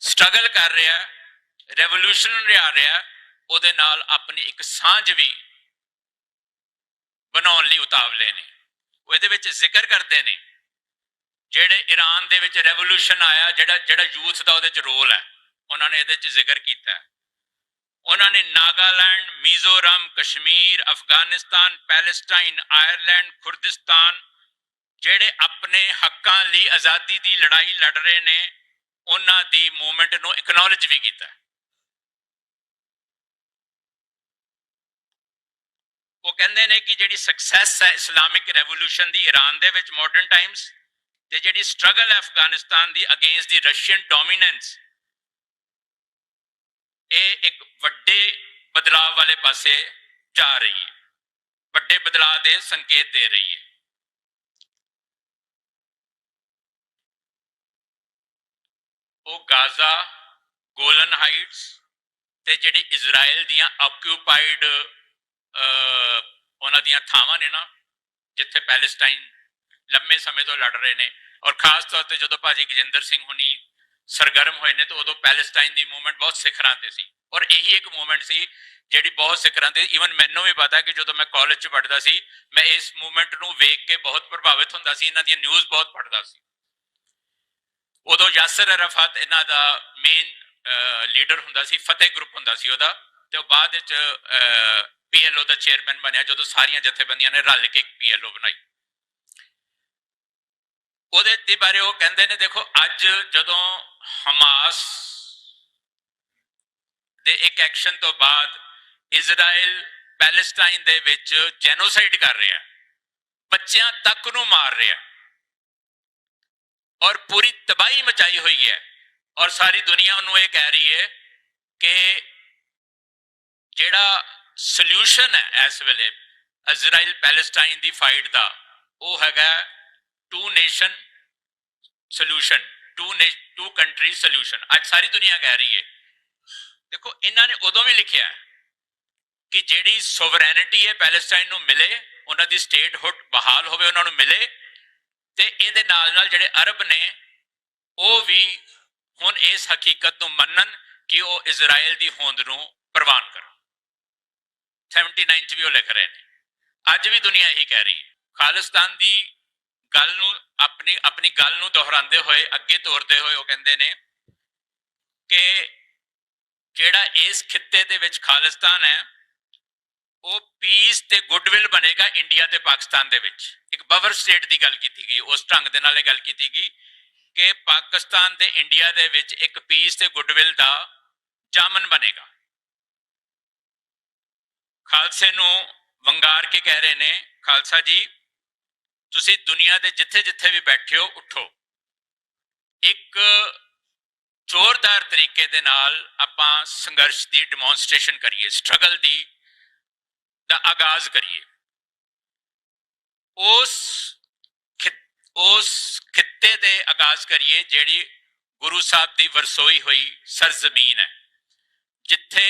ਸਟਰਗਲ ਕਰ ਰਿਹਾ, ਰੈਵੋਲੂਸ਼ਨ ਲਿਆ ਰਿਹਾ, ਉਹਦੇ ਨਾਲ ਆਪਣੀ ਇੱਕ ਸਾਂਝ ਵੀ ਬਣਾਉਣ ਲਈ ਉਤਾਵਲੇ ਨੇ। ਉਹ ਇਹਦੇ ਵਿੱਚ ਜ਼ਿਕਰ ਕਰਦੇ ਨੇ ਜਿਹੜੇ ਈਰਾਨ ਦੇ ਵਿੱਚ ਰੈਵੋਲੂਸ਼ਨ ਆਇਆ, ਜਿਹੜਾ ਯੂਥ ਦਾ ਉਹਦੇ 'ਚ ਰੋਲ ਹੈ, ਉਹਨਾਂ ਨੇ ਇਹਦੇ 'ਚ ਜ਼ਿਕਰ ਕੀਤਾ ਹੈ। ਉਹਨਾਂ ਨੇ ਨਾਗਾਲੈਂਡ, ਮਿਜ਼ੋਰਮ, ਕਸ਼ਮੀਰ, ਅਫਗਾਨਿਸਤਾਨ, ਪੈਲੇਸਟਾਈਨ, ਆਇਰਲੈਂਡ, ਖੁਰਦਿਸਤਾਨ ਜਿਹੜੇ ਆਪਣੇ ਹੱਕਾਂ ਲਈ ਆਜ਼ਾਦੀ ਦੀ ਲੜਾਈ ਲੜ ਰਹੇ ਨੇ, ਉਹਨਾਂ ਦੀ ਮੂਵਮੈਂਟ ਨੂੰ ਇਕਨੋਲਜ ਵੀ ਕੀਤਾ। ਉਹ ਕਹਿੰਦੇ ਨੇ ਕਿ ਜਿਹੜੀ ਸਕਸੈਸ ਹੈ ਇਸਲਾਮਿਕ ਰੈਵੋਲੂਸ਼ਨ ਦੀ ਈਰਾਨ ਦੇ ਵਿੱਚ ਮਾਡਰਨ ਟਾਈਮਸ, ਤੇ ਜਿਹੜੀ ਸਟਰਗਲ ਹੈ ਅਫਗਾਨਿਸਤਾਨ ਦੀ ਅਗੇਂਸਟ ਦੀ ਰਸ਼ੀਅਨ ਡੋਮੀਨੈਂਸ, ਇਹ ਇੱਕ ਵੱਡੇ ਬਦਲਾਅ ਵਾਲੇ ਪਾਸੇ ਜਾ ਰਹੀ ਹੈ, ਵੱਡੇ ਬਦਲਾਅ ਦੇ ਸੰਕੇਤ ਦੇ ਰਹੀ ਹੈ। ਉਹ ਗਾਜ਼ਾ, ਗੋਲਨ ਹਾਈਟਸ ਤੇ ਜਿਹੜੀ ਇਜ਼ਰਾਈਲ ਦੀਆਂ ਆਕਿਊਪਾਈਡ ਉਹਨਾਂ ਦੀਆਂ ਥਾਵਾਂ ਨੇ ਨਾ, ਜਿੱਥੇ ਪੈਲੇਸਟਾਈਨ ਲੰਮੇ ਸਮੇਂ ਤੋਂ ਲੜ ਰਹੇ ਨੇ, ਔਰ ਖਾਸ ਤੌਰ ਤੇ ਜਦੋਂ ਭਾਜੀ ਗਜਿੰਦਰ ਸਿੰਘ ਹੁਣੀ ਸਰਗਰਮ ਹੋਏ ਨੇ ਤਾਂ ਉਦੋਂ ਪੈਲੇਸਟਾਈਨ ਦੀ ਮੂਵਮੈਂਟ ਬਹੁਤ ਸਿਖਰਾਂ ਤੇ ਸੀ, ਔਰ ਇਹੀ ਇੱਕ ਮੂਵਮੈਂਟ ਸੀ ਜਿਹੜੀ ਬਹੁਤ ਸਿਖਰਾਂ ਤੇ। ਈਵਨ ਮੈਨੂੰ ਵੀ ਪਤਾ ਕਿ ਜਦੋਂ ਮੈਂ ਕਾਲਜ 'ਚ ਪੜ੍ਹਦਾ ਸੀ, ਮੈਂ ਇਸ ਮੂਵਮੈਂਟ ਨੂੰ ਵੇਖ ਕੇ ਬਹੁਤ ਪ੍ਰਭਾਵਿਤ ਹੁੰਦਾ ਸੀ, ਇਹਨਾਂ ਦੀਆਂ ਨਿਊਜ਼ ਬਹੁਤ ਪੜ੍ਹਦਾ ਸੀ। ਉਦੋਂ ਯਾਸਰ ਅਰਾਫਤ ਇਹਨਾਂ ਦਾ ਮੇਨ ਲੀਡਰ ਹੁੰਦਾ ਸੀ, ਫਤਿਹ ਗਰੁੱਪ ਹੁੰਦਾ ਸੀ ਉਹਦਾ, ਤੇ ਉਹ ਬਾਅਦ ਵਿੱਚ PLO ਦਾ ਚੇਅਰਮੈਨ ਬਣਿਆ ਜਦੋਂ ਸਾਰੀਆਂ ਜਥੇਬੰਦੀਆਂ ਨੇ ਰਲ ਕੇ ਇੱਕ PLO ਬਣਾਈ। ਉਹਦੇ ਦੇ ਬਾਰੇ ਉਹ ਕਹਿੰਦੇ ਨੇ, ਦੇਖੋ ਅੱਜ ਜਦੋਂ ਹਮਾਸ ਦੇ ਇੱਕ ਐਕਸ਼ਨ ਤੋਂ ਬਾਅਦ ਇਜ਼ਰਾਈਲ ਪੈਲੇਸਟਾਈਨ ਦੇ ਵਿੱਚ ਜੈਨੋਸਾਈਡ ਕਰ ਰਿਹਾ, ਬੱਚਿਆਂ ਤੱਕ ਨੂੰ ਮਾਰ ਰਿਹਾ ਔਰ ਪੂਰੀ ਤਬਾਹੀ ਮਚਾਈ ਹੋਈ ਹੈ, ਔਰ ਸਾਰੀ ਦੁਨੀਆ ਉਹਨੂੰ ਇਹ ਕਹਿ ਰਹੀ ਹੈ ਕਿ ਜਿਹੜਾ ਸੋਲਿਊਸ਼ਨ ਹੈ ਇਸ ਵੇਲੇ ਇਜ਼ਰਾਈਲ ਪੈਲੇਸਟਾਈਨ ਦੀ ਫਾਈਟ ਦਾ, ਉਹ ਹੈਗਾ two nation solution, two country solution. ਅੱਜ ਸਾਰੀ ਦੁਨੀਆ ਕਹਿ ਰਹੀ ਹੈ। ਦੇਖੋ ਇਹਨਾਂ ਨੇ ਉਦੋਂ ਵੀ ਲਿਖਿਆ ਕਿ ਜਿਹੜੀ ਸੋਵਰੈਨਿਟੀ ਹੈ ਪੈਲੇਸਟਾਈਨ ਨੂੰ ਮਿਲੇ, ਉਹਨਾਂ ਦੀ ਸਟੇਟਹੁੱਡ ਬਹਾਲ ਹੋਵੇ, ਉਹਨਾਂ ਨੂੰ ਮਿਲੇ, ਤੇ ਇਹਦੇ ਨਾਲ ਨਾਲ ਜਿਹੜੇ ਅਰਬ ਨੇ ਉਹ ਵੀ ਹੁਣ ਇਸ ਹਕੀਕਤ ਨੂੰ ਮੰਨਣ ਕਿ ਉਹ ਇਜ਼ਰਾਈਲ ਦੀ ਹੋਂਦ ਨੂੰ ਪ੍ਰਵਾਨ ਕਰਨ। 79 'ਚ ਵੀ ਉਹ ਲਿਖ ਰਹੇ ਨੇ। ਅੱਜ ਵੀ ਦੁਨੀਆ ਇਹੀ ਕਹਿ ਰਹੀ ਹੈ। ਖਾਲਿਸਤਾਨ ਦੀ ਗੱਲ ਨੂੰ ਆਪਣੀ ਗੱਲ ਨੂੰ ਦੁਹਰਾਉਂਦੇ ਹੋਏ, ਅੱਗੇ ਤੋਰਦੇ ਹੋਏ ਉਹ ਕਹਿੰਦੇ ਨੇ ਕਿ ਜਿਹੜਾ ਇਸ ਖਿੱਤੇ ਦੇ ਵਿੱਚ ਖਾਲਿਸਤਾਨ ਹੈ ਉਹ ਪੀਸ ਤੇ ਗੁੱਡਵਿਲ ਬਣੇਗਾ ਇੰਡੀਆ ਤੇ ਪਾਕਿਸਤਾਨ ਦੇ ਵਿੱਚ। ਇੱਕ ਬਫਰ ਸਟੇਟ ਦੀ ਗੱਲ ਕੀਤੀ ਗਈ, ਉਸ ਢੰਗ ਦੇ ਨਾਲ ਇਹ ਗੱਲ ਕੀਤੀ ਗਈ ਕਿ ਪਾਕਿਸਤਾਨ ਤੇ ਇੰਡੀਆ ਦੇ ਵਿੱਚ ਇੱਕ ਪੀਸ ਤੇ ਗੁੱਡਵਿਲ ਦਾ ਜਾਮਨ ਬਣੇਗਾ। ਖਾਲਸੇ ਨੂੰ ਵੰਗਾਰ ਕੇ ਕਹਿ ਰਹੇ ਨੇ, ਖਾਲਸਾ ਜੀ ਤੁਸੀਂ ਦੁਨੀਆ ਦੇ ਜਿੱਥੇ ਜਿੱਥੇ ਵੀ ਬੈਠੇ ਹੋ, ਉੱਠੋ, ਇੱਕ ਜ਼ੋਰਦਾਰ ਤਰੀਕੇ ਦੇ ਨਾਲ ਆਪਾਂ ਸੰਘਰਸ਼ ਦੀ ਡੈਮੋਨਸਟ੍ਰੇਸ਼ਨ ਕਰੀਏ, ਸਟਰਗਲ ਦਾ ਆਗਾਜ਼ ਕਰੀਏ। ਉਸ ਖਿੱਤੇ ਦੇ ਆਗਾਜ਼ ਕਰੀਏ ਜਿਹੜੀ ਗੁਰੂ ਸਾਹਿਬ ਦੀ ਵਰਸੋਈ ਹੋਈ ਸਰਜ਼ਮੀਨ ਹੈ, ਜਿੱਥੇ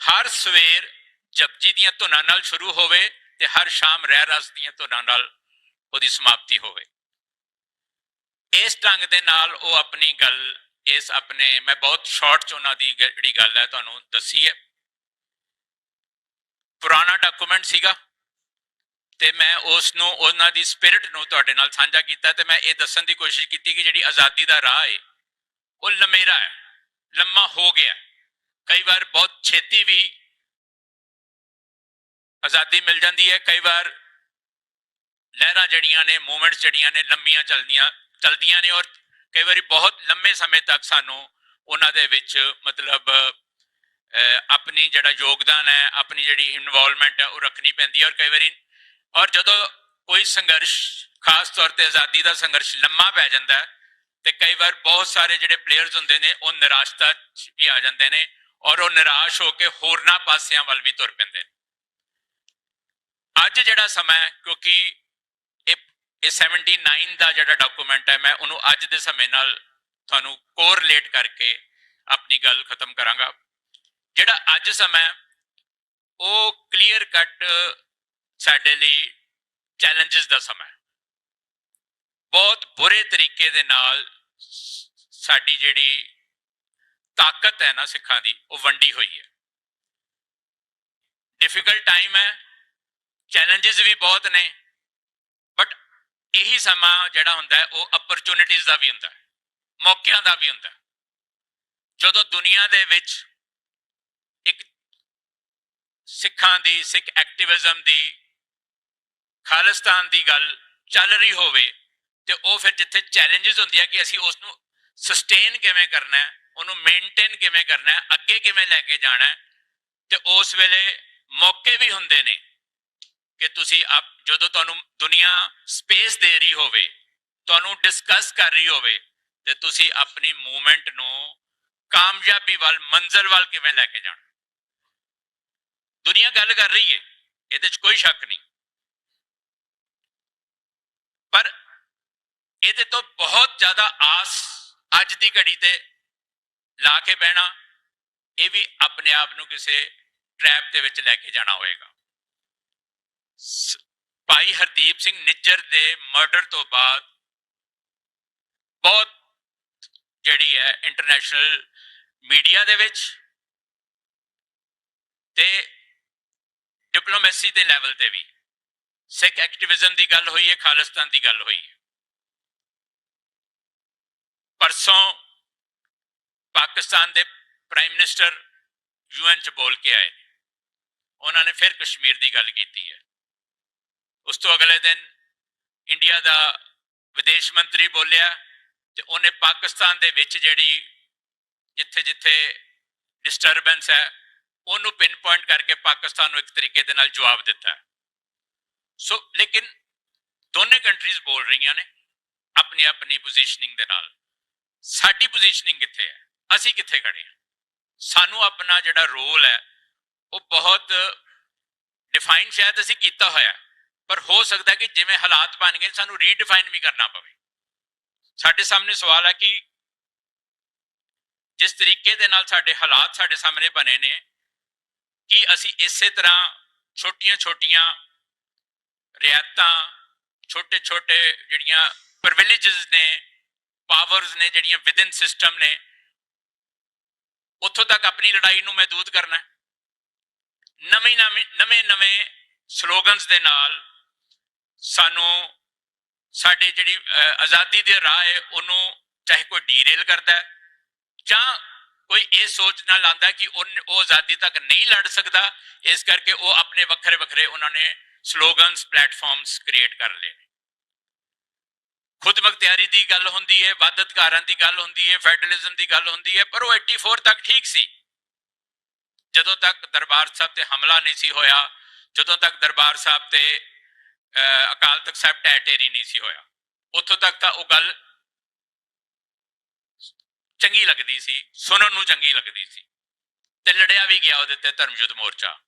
ਹਰ ਸਵੇਰ ਜਪਜੀ ਦੀਆਂ ਧੁਨਾਂ ਨਾਲ ਸ਼ੁਰੂ ਹੋਵੇ ਤੇ ਹਰ ਸ਼ਾਮ ਰਹਿ ਰਸ ਦੀਆਂ ਧੁਨਾਂ ਨਾਲ ਉਹਦੀ ਸਮਾਪਤੀ ਹੋਵੇ। ਇਸ ਢੰਗ ਦੇ ਨਾਲ ਉਹ ਆਪਣੀ ਗੱਲ ਮੈਂ ਬਹੁਤ ਸ਼ਾਰਟ 'ਚ ਉਹਨਾਂ ਦੀ ਜਿਹੜੀ ਗੱਲ ਹੈ ਤੁਹਾਨੂੰ ਦੱਸੀ ਹੈ। ਪੁਰਾਣਾ ਡਾਕੂਮੈਂਟ ਸੀਗਾ ਤੇ ਮੈਂ ਉਸ ਨੂੰ, ਉਹਨਾਂ ਦੀ ਸਪਿਰਿਟ ਨੂੰ ਤੁਹਾਡੇ ਨਾਲ ਸਾਂਝਾ ਕੀਤਾ, ਤੇ ਮੈਂ ਇਹ ਦੱਸਣ ਦੀ ਕੋਸ਼ਿਸ਼ ਕੀਤੀ ਕਿ ਜਿਹੜੀ ਆਜ਼ਾਦੀ ਦਾ ਰਾਹ ਹੈ ਉਹ ਲੰਮੇਰਾ ਹੈ, ਲੰਮਾ ਹੋ ਗਿਆ। ਕਈ ਵਾਰ ਬਹੁਤ ਛੇਤੀ ਵੀ ਆਜ਼ਾਦੀ ਮਿਲ ਜਾਂਦੀ ਹੈ, ਕਈ ਵਾਰ ਲਹਿਰਾਂ ਜੜੀਆਂ ਨੇ, ਮੂਵਮੈਂਟਸ ਜੜੀਆਂ ਨੇ ਲੰਮੀਆਂ ਚਲਦੀਆਂ ਨੇ, ਔਰ ਕਈ ਵਾਰੀ ਬਹੁਤ ਲੰਮੇ ਸਮੇਂ ਤੱਕ ਸਾਨੂੰ ਉਹਨਾਂ ਦੇ ਵਿੱਚ ਮਤਲਬ ਆਪਣੀ ਜਿਹੜਾ ਯੋਗਦਾਨ ਹੈ, ਆਪਣੀ ਜਿਹੜੀ ਇਨਵੋਲਵਮੈਂਟ ਹੈ ਉਹ ਰੱਖਣੀ ਪੈਂਦੀ ਹੈ। ਔਰ ਕਈ ਵਾਰੀ, ਔਰ ਜਦੋਂ ਕੋਈ ਸੰਘਰਸ਼, ਖਾਸ ਤੌਰ ਤੇ ਆਜ਼ਾਦੀ ਦਾ ਸੰਘਰਸ਼ ਲੰਮਾ ਪੈ ਜਾਂਦਾ ਹੈ ਤੇ ਕਈ ਵਾਰ ਬਹੁਤ ਸਾਰੇ ਜਿਹੜੇ ਪਲੇਅਰਸ ਹੁੰਦੇ ਨੇ ਉਹ ਨਿਰਾਸ਼ਤਾ 'ਚ ਵੀ ਆ ਜਾਂਦੇ ਨੇ, ਔਰ ਉਹ ਨਿਰਾਸ਼ ਹੋ ਕੇ ਹੋਰਨਾਂ ਪਾਸਿਆਂ ਵੱਲ ਵੀ ਤੁਰ ਪੈਂਦੇ ਨੇ। ਅੱਜ ਜਿਹੜਾ ਸਮਾਂ ਹੈ, ਕਿਉਂਕਿ ਇਹ 79 ਦਾ ਜਿਹੜਾ ਡਾਕੂਮੈਂਟ ਹੈ, ਮੈਂ ਉਹਨੂੰ ਅੱਜ ਦੇ ਸਮੇਂ ਨਾਲ ਤੁਹਾਨੂੰ ਕੋਰਿਲੇਟ ਕਰਕੇ ਆਪਣੀ ਗੱਲ ਖਤਮ ਕਰਾਂਗਾ। ਜਿਹੜਾ ਅੱਜ ਸਮਾਂ ਉਹ ਕਲੀਅਰ ਕੱਟ ਸਾਡੇ ਲਈ ਚੈਲੰਜਸ ਦਾ ਸਮਾਂ ਹੈ। ਬਹੁਤ ਬੁਰੇ ਤਰੀਕੇ ਦੇ ਨਾਲ ਸਾਡੀ ਜਿਹੜੀ ਤਾਕਤ ਹੈ ਨਾ ਸਿੱਖਾਂ ਦੀ, ਉਹ ਵੰਡੀ ਹੋਈ ਹੈ। ਡਿਫਿਕਲਟ ਟਾਈਮ ਹੈ, ਚੈਲੰਜਸ ਵੀ ਬਹੁਤ ਨੇ, ਬਟ ਇਹੀ ਸਮਾਂ ਜਿਹੜਾ ਹੁੰਦਾ ਹੈ ਉਹ ਅਪਰਚੂਨਿਟੀਜ਼ ਦਾ ਵੀ ਹੁੰਦਾ ਹੈ, ਮੌਕਿਆਂ ਦਾ ਵੀ ਹੁੰਦਾ ਹੈ। ਜਦੋਂ ਦੁਨੀਆ ਦੇ ਵਿੱਚ ਇੱਕ ਸਿੱਖਾਂ ਦੀ, ਸਿੱਖ ਐਕਟਿਵਿਜ਼ਮ ਦੀ, ਖਾਲਿਸਤਾਨ ਦੀ ਗੱਲ ਚੱਲ ਰਹੀ ਹੋਵੇ, ਤੇ ਉਹ ਫਿਰ ਜਿੱਥੇ ਚੈਲੰਜਸ ਹੁੰਦੀ ਹੈ ਕਿ ਅਸੀਂ ਉਸ ਨੂੰ ਸਸਟੇਨ ਕਿਵੇਂ ਕਰਨਾ ਹੈ, ਉਹਨੂੰ ਮੇਨਟੇਨ ਕਿਵੇਂ ਕਰਨਾ ਹੈ, ਅੱਗੇ ਕਿਵੇਂ ਲੈ ਕੇ ਜਾਣਾ ਹੈ। ਤੇ ਉਸ ਵੇਲੇ ਮੌਕੇ ਵੀ ਹੁੰਦੇ ਨੇ ਕਿ ਤੁਸੀਂ ਜਦੋਂ ਤੁਹਾਨੂੰ ਦੁਨੀਆ ਸਪੇਸ ਦੇ ਰਹੀ ਹੋਵੇ, ਤੁਹਾਨੂੰ ਡਿਸਕਸ ਕਰ ਰਹੀ ਹੋਵੇ, ਤੇ ਤੁਸੀਂ ਆਪਣੀ ਮੂਵਮੈਂਟ ਨੂੰ ਕਾਮਯਾਬੀ ਵੱਲ, ਮੰਜ਼ਿਲ ਵੱਲ ਕਿਵੇਂ ਲੈ ਕੇ ਜਾਣਾ। ਦੁਨੀਆ ਗੱਲ ਕਰ ਰਹੀ ਹੈ, ਇਹਦੇ 'ਚ ਕੋਈ ਸ਼ੱਕ ਨਹੀਂ, ਪਰ ਇਹਦੇ ਤੋਂ ਬਹੁਤ ਜ਼ਿਆਦਾ ਆਸ ਅੱਜ ਦੀ ਘੜੀ ਤੇ ਲਾ ਕੇ ਬਹਿਣਾ, ਇਹ ਵੀ ਆਪਣੇ ਆਪ ਨੂੰ ਕਿਸੇ ਟ੍ਰੈਪ ਦੇ ਵਿੱਚ ਲੈ ਕੇ ਜਾਣਾ ਹੋਏਗਾ। ਭਾਈ ਹਰਦੀਪ ਸਿੰਘ ਨਿੱਜਰ ਦੇ ਮਰਡਰ ਤੋਂ ਬਾਅਦ ਬਹੁਤ ਜਿਹੜੀ ਹੈ ਇੰਟਰਨੈਸ਼ਨਲ ਮੀਡੀਆ ਦੇ ਵਿੱਚ ਤੇ ਡਿਪਲੋਮੈਸੀ ਦੇ ਲੈਵਲ ਤੇ ਵੀ ਸਿੱਖ ਐਕਟਿਵਿਜ਼ਮ ਦੀ ਗੱਲ ਹੋਈ ਹੈ, ਖਾਲਿਸਤਾਨ ਦੀ ਗੱਲ ਹੋਈ ਹੈ। ਪਰਸੋਂ ਪਾਕਿਸਤਾਨ ਦੇ ਪ੍ਰਾਈਮ ਮਿਨਿਸਟਰ UN 'ਚ ਬੋਲ ਕੇ ਆਏ, ਉਹਨਾਂ ਨੇ ਫਿਰ ਕਸ਼ਮੀਰ ਦੀ ਗੱਲ ਕੀਤੀ ਹੈ। ਉਸ ਤੋਂ ਅਗਲੇ ਦਿਨ ਇੰਡੀਆ ਦਾ ਵਿਦੇਸ਼ ਮੰਤਰੀ ਬੋਲਿਆ ਤੇ ਉਹਨੇ ਪਾਕਿਸਤਾਨ ਦੇ ਵਿੱਚ ਜਿਹੜੀ ਜਿੱਥੇ ਜਿੱਥੇ ਡਿਸਟਰਬੈਂਸ ਹੈ ਉਹਨੂੰ ਪਿਨ ਪੁਆਇੰਟ ਕਰਕੇ ਪਾਕਿਸਤਾਨ ਨੂੰ ਇੱਕ ਤਰੀਕੇ ਦੇ ਨਾਲ ਜਵਾਬ ਦਿੱਤਾ। ਸੋ ਲੇਕਿਨ ਦੋਨੇ ਕੰਟਰੀਜ਼ ਬੋਲ ਰਹੀਆਂ ਨੇ ਆਪਣੀ ਆਪਣੀ ਪੋਜੀਸ਼ਨਿੰਗ ਦੇ ਨਾਲ। ਸਾਡੀ ਪੋਜੀਸ਼ਨਿੰਗ ਕਿੱਥੇ ਹੈ, ਅਸੀਂ ਕਿੱਥੇ ਖੜੇ ਹਾਂ? ਸਾਨੂੰ ਆਪਣਾ ਜਿਹੜਾ ਰੋਲ ਹੈ ਉਹ ਬਹੁਤ ਡਿਫਾਈਨ ਸ਼ਾਇਦ ਅਸੀਂ ਕੀਤਾ ਹੋਇਆ, ਪਰ ਹੋ ਸਕਦਾ ਕਿ ਜਿਵੇਂ ਹਾਲਾਤ ਬਣ ਗਏ ਸਾਨੂੰ ਰੀਡਿਫਾਈਨ ਵੀ ਕਰਨਾ ਪਵੇ। ਸਾਡੇ ਸਾਹਮਣੇ ਸਵਾਲ ਹੈ ਕਿ ਜਿਸ ਤਰੀਕੇ ਦੇ ਨਾਲ ਸਾਡੇ ਹਾਲਾਤ ਸਾਡੇ ਸਾਹਮਣੇ ਬਣੇ ਨੇ, ਕਿ ਅਸੀਂ ਇਸੇ ਤਰ੍ਹਾਂ ਛੋਟੀਆਂ ਛੋਟੀਆਂ ਰਿਆਇਤਾਂ, ਛੋਟੇ ਛੋਟੇ ਜਿਹੜੀਆਂ ਪ੍ਰਿਵਿਲੇਜਸ ਨੇ, ਪਾਵਰਸ ਨੇ ਜਿਹੜੀਆਂ ਵਿਦਿਨ ਸਿਸਟਮ ਨੇ, ਉੱਥੋਂ ਤੱਕ ਆਪਣੀ ਲੜਾਈ ਨੂੰ ਮਹਿਦੂਦ ਕਰਨਾ। ਨਵੇਂ ਸਲੋਗਨਸ ਦੇ ਨਾਲ ਸਾਨੂੰ ਸਾਡੇ ਜਿਹੜੀ ਆਜ਼ਾਦੀ ਦੇ ਰਾਹ ਹੈ ਉਹਨੂੰ ਚਾਹੇ ਕੋਈ ਡੀਰੇਲ ਕਰਦਾ ਹੈ ਜਾਂ ਕੋਈ ਇਹ ਸੋਚ ਨਾਲ ਆਉਂਦਾ ਕਿ ਉਹ ਆਜ਼ਾਦੀ ਤੱਕ ਨਹੀਂ ਲੜ ਸਕਦਾ, ਇਸ ਕਰਕੇ ਉਹ ਆਪਣੇ ਵੱਖਰੇ ਵੱਖਰੇ ਉਹਨਾਂ ਨੇ ਸਲੋਗਨਸ, ਪਲੇਟਫਾਰਮਸ ਕ੍ਰੀਏਟ ਕਰ ਲਏ। ਖੁਦ ਮੁਖਤਿਆਰੀ ਦੀ ਗੱਲ ਹੁੰਦੀ ਹੈ, ਵੱਧ ਅਧਿਕਾਰਾਂ ਦੀ ਗੱਲ ਹੁੰਦੀ ਹੈ, ਫੈਡਰਲਿਜ਼ਮ ਦੀ ਗੱਲ ਹੁੰਦੀ ਹੈ, ਪਰ ਉਹ 84 ਤੱਕ ਠੀਕ ਸੀ, ਜਦੋਂ ਤੱਕ ਦਰਬਾਰ ਸਾਹਿਬ ਤੇ ਹਮਲਾ ਨਹੀਂ ਸੀ ਹੋਇਆ, ਜਦੋਂ ਤੱਕ ਦਰਬਾਰ ਸਾਹਿਬ ਤੇ ਅਕਾਲ ਤਖਤ ਸਾਹਿਬ ਢਹਿ ਢੇਰੀ ਨਹੀਂ ਸੀ ਹੋਇਆ। ਉੱਥੋਂ ਤੱਕ ਤਾਂ ਉਹ ਗੱਲ ਚੰਗੀ ਲੱਗਦੀ ਸੀ, ਸੁਣਨ ਨੂੰ ਚੰਗੀ ਲੱਗਦੀ ਸੀ, ਤੇ ਲੜਿਆ ਵੀ ਗਿਆ ਉਹਦੇ ਤੇ ਧਰਮ ਯੁੱਧ ਮੋਰਚਾ।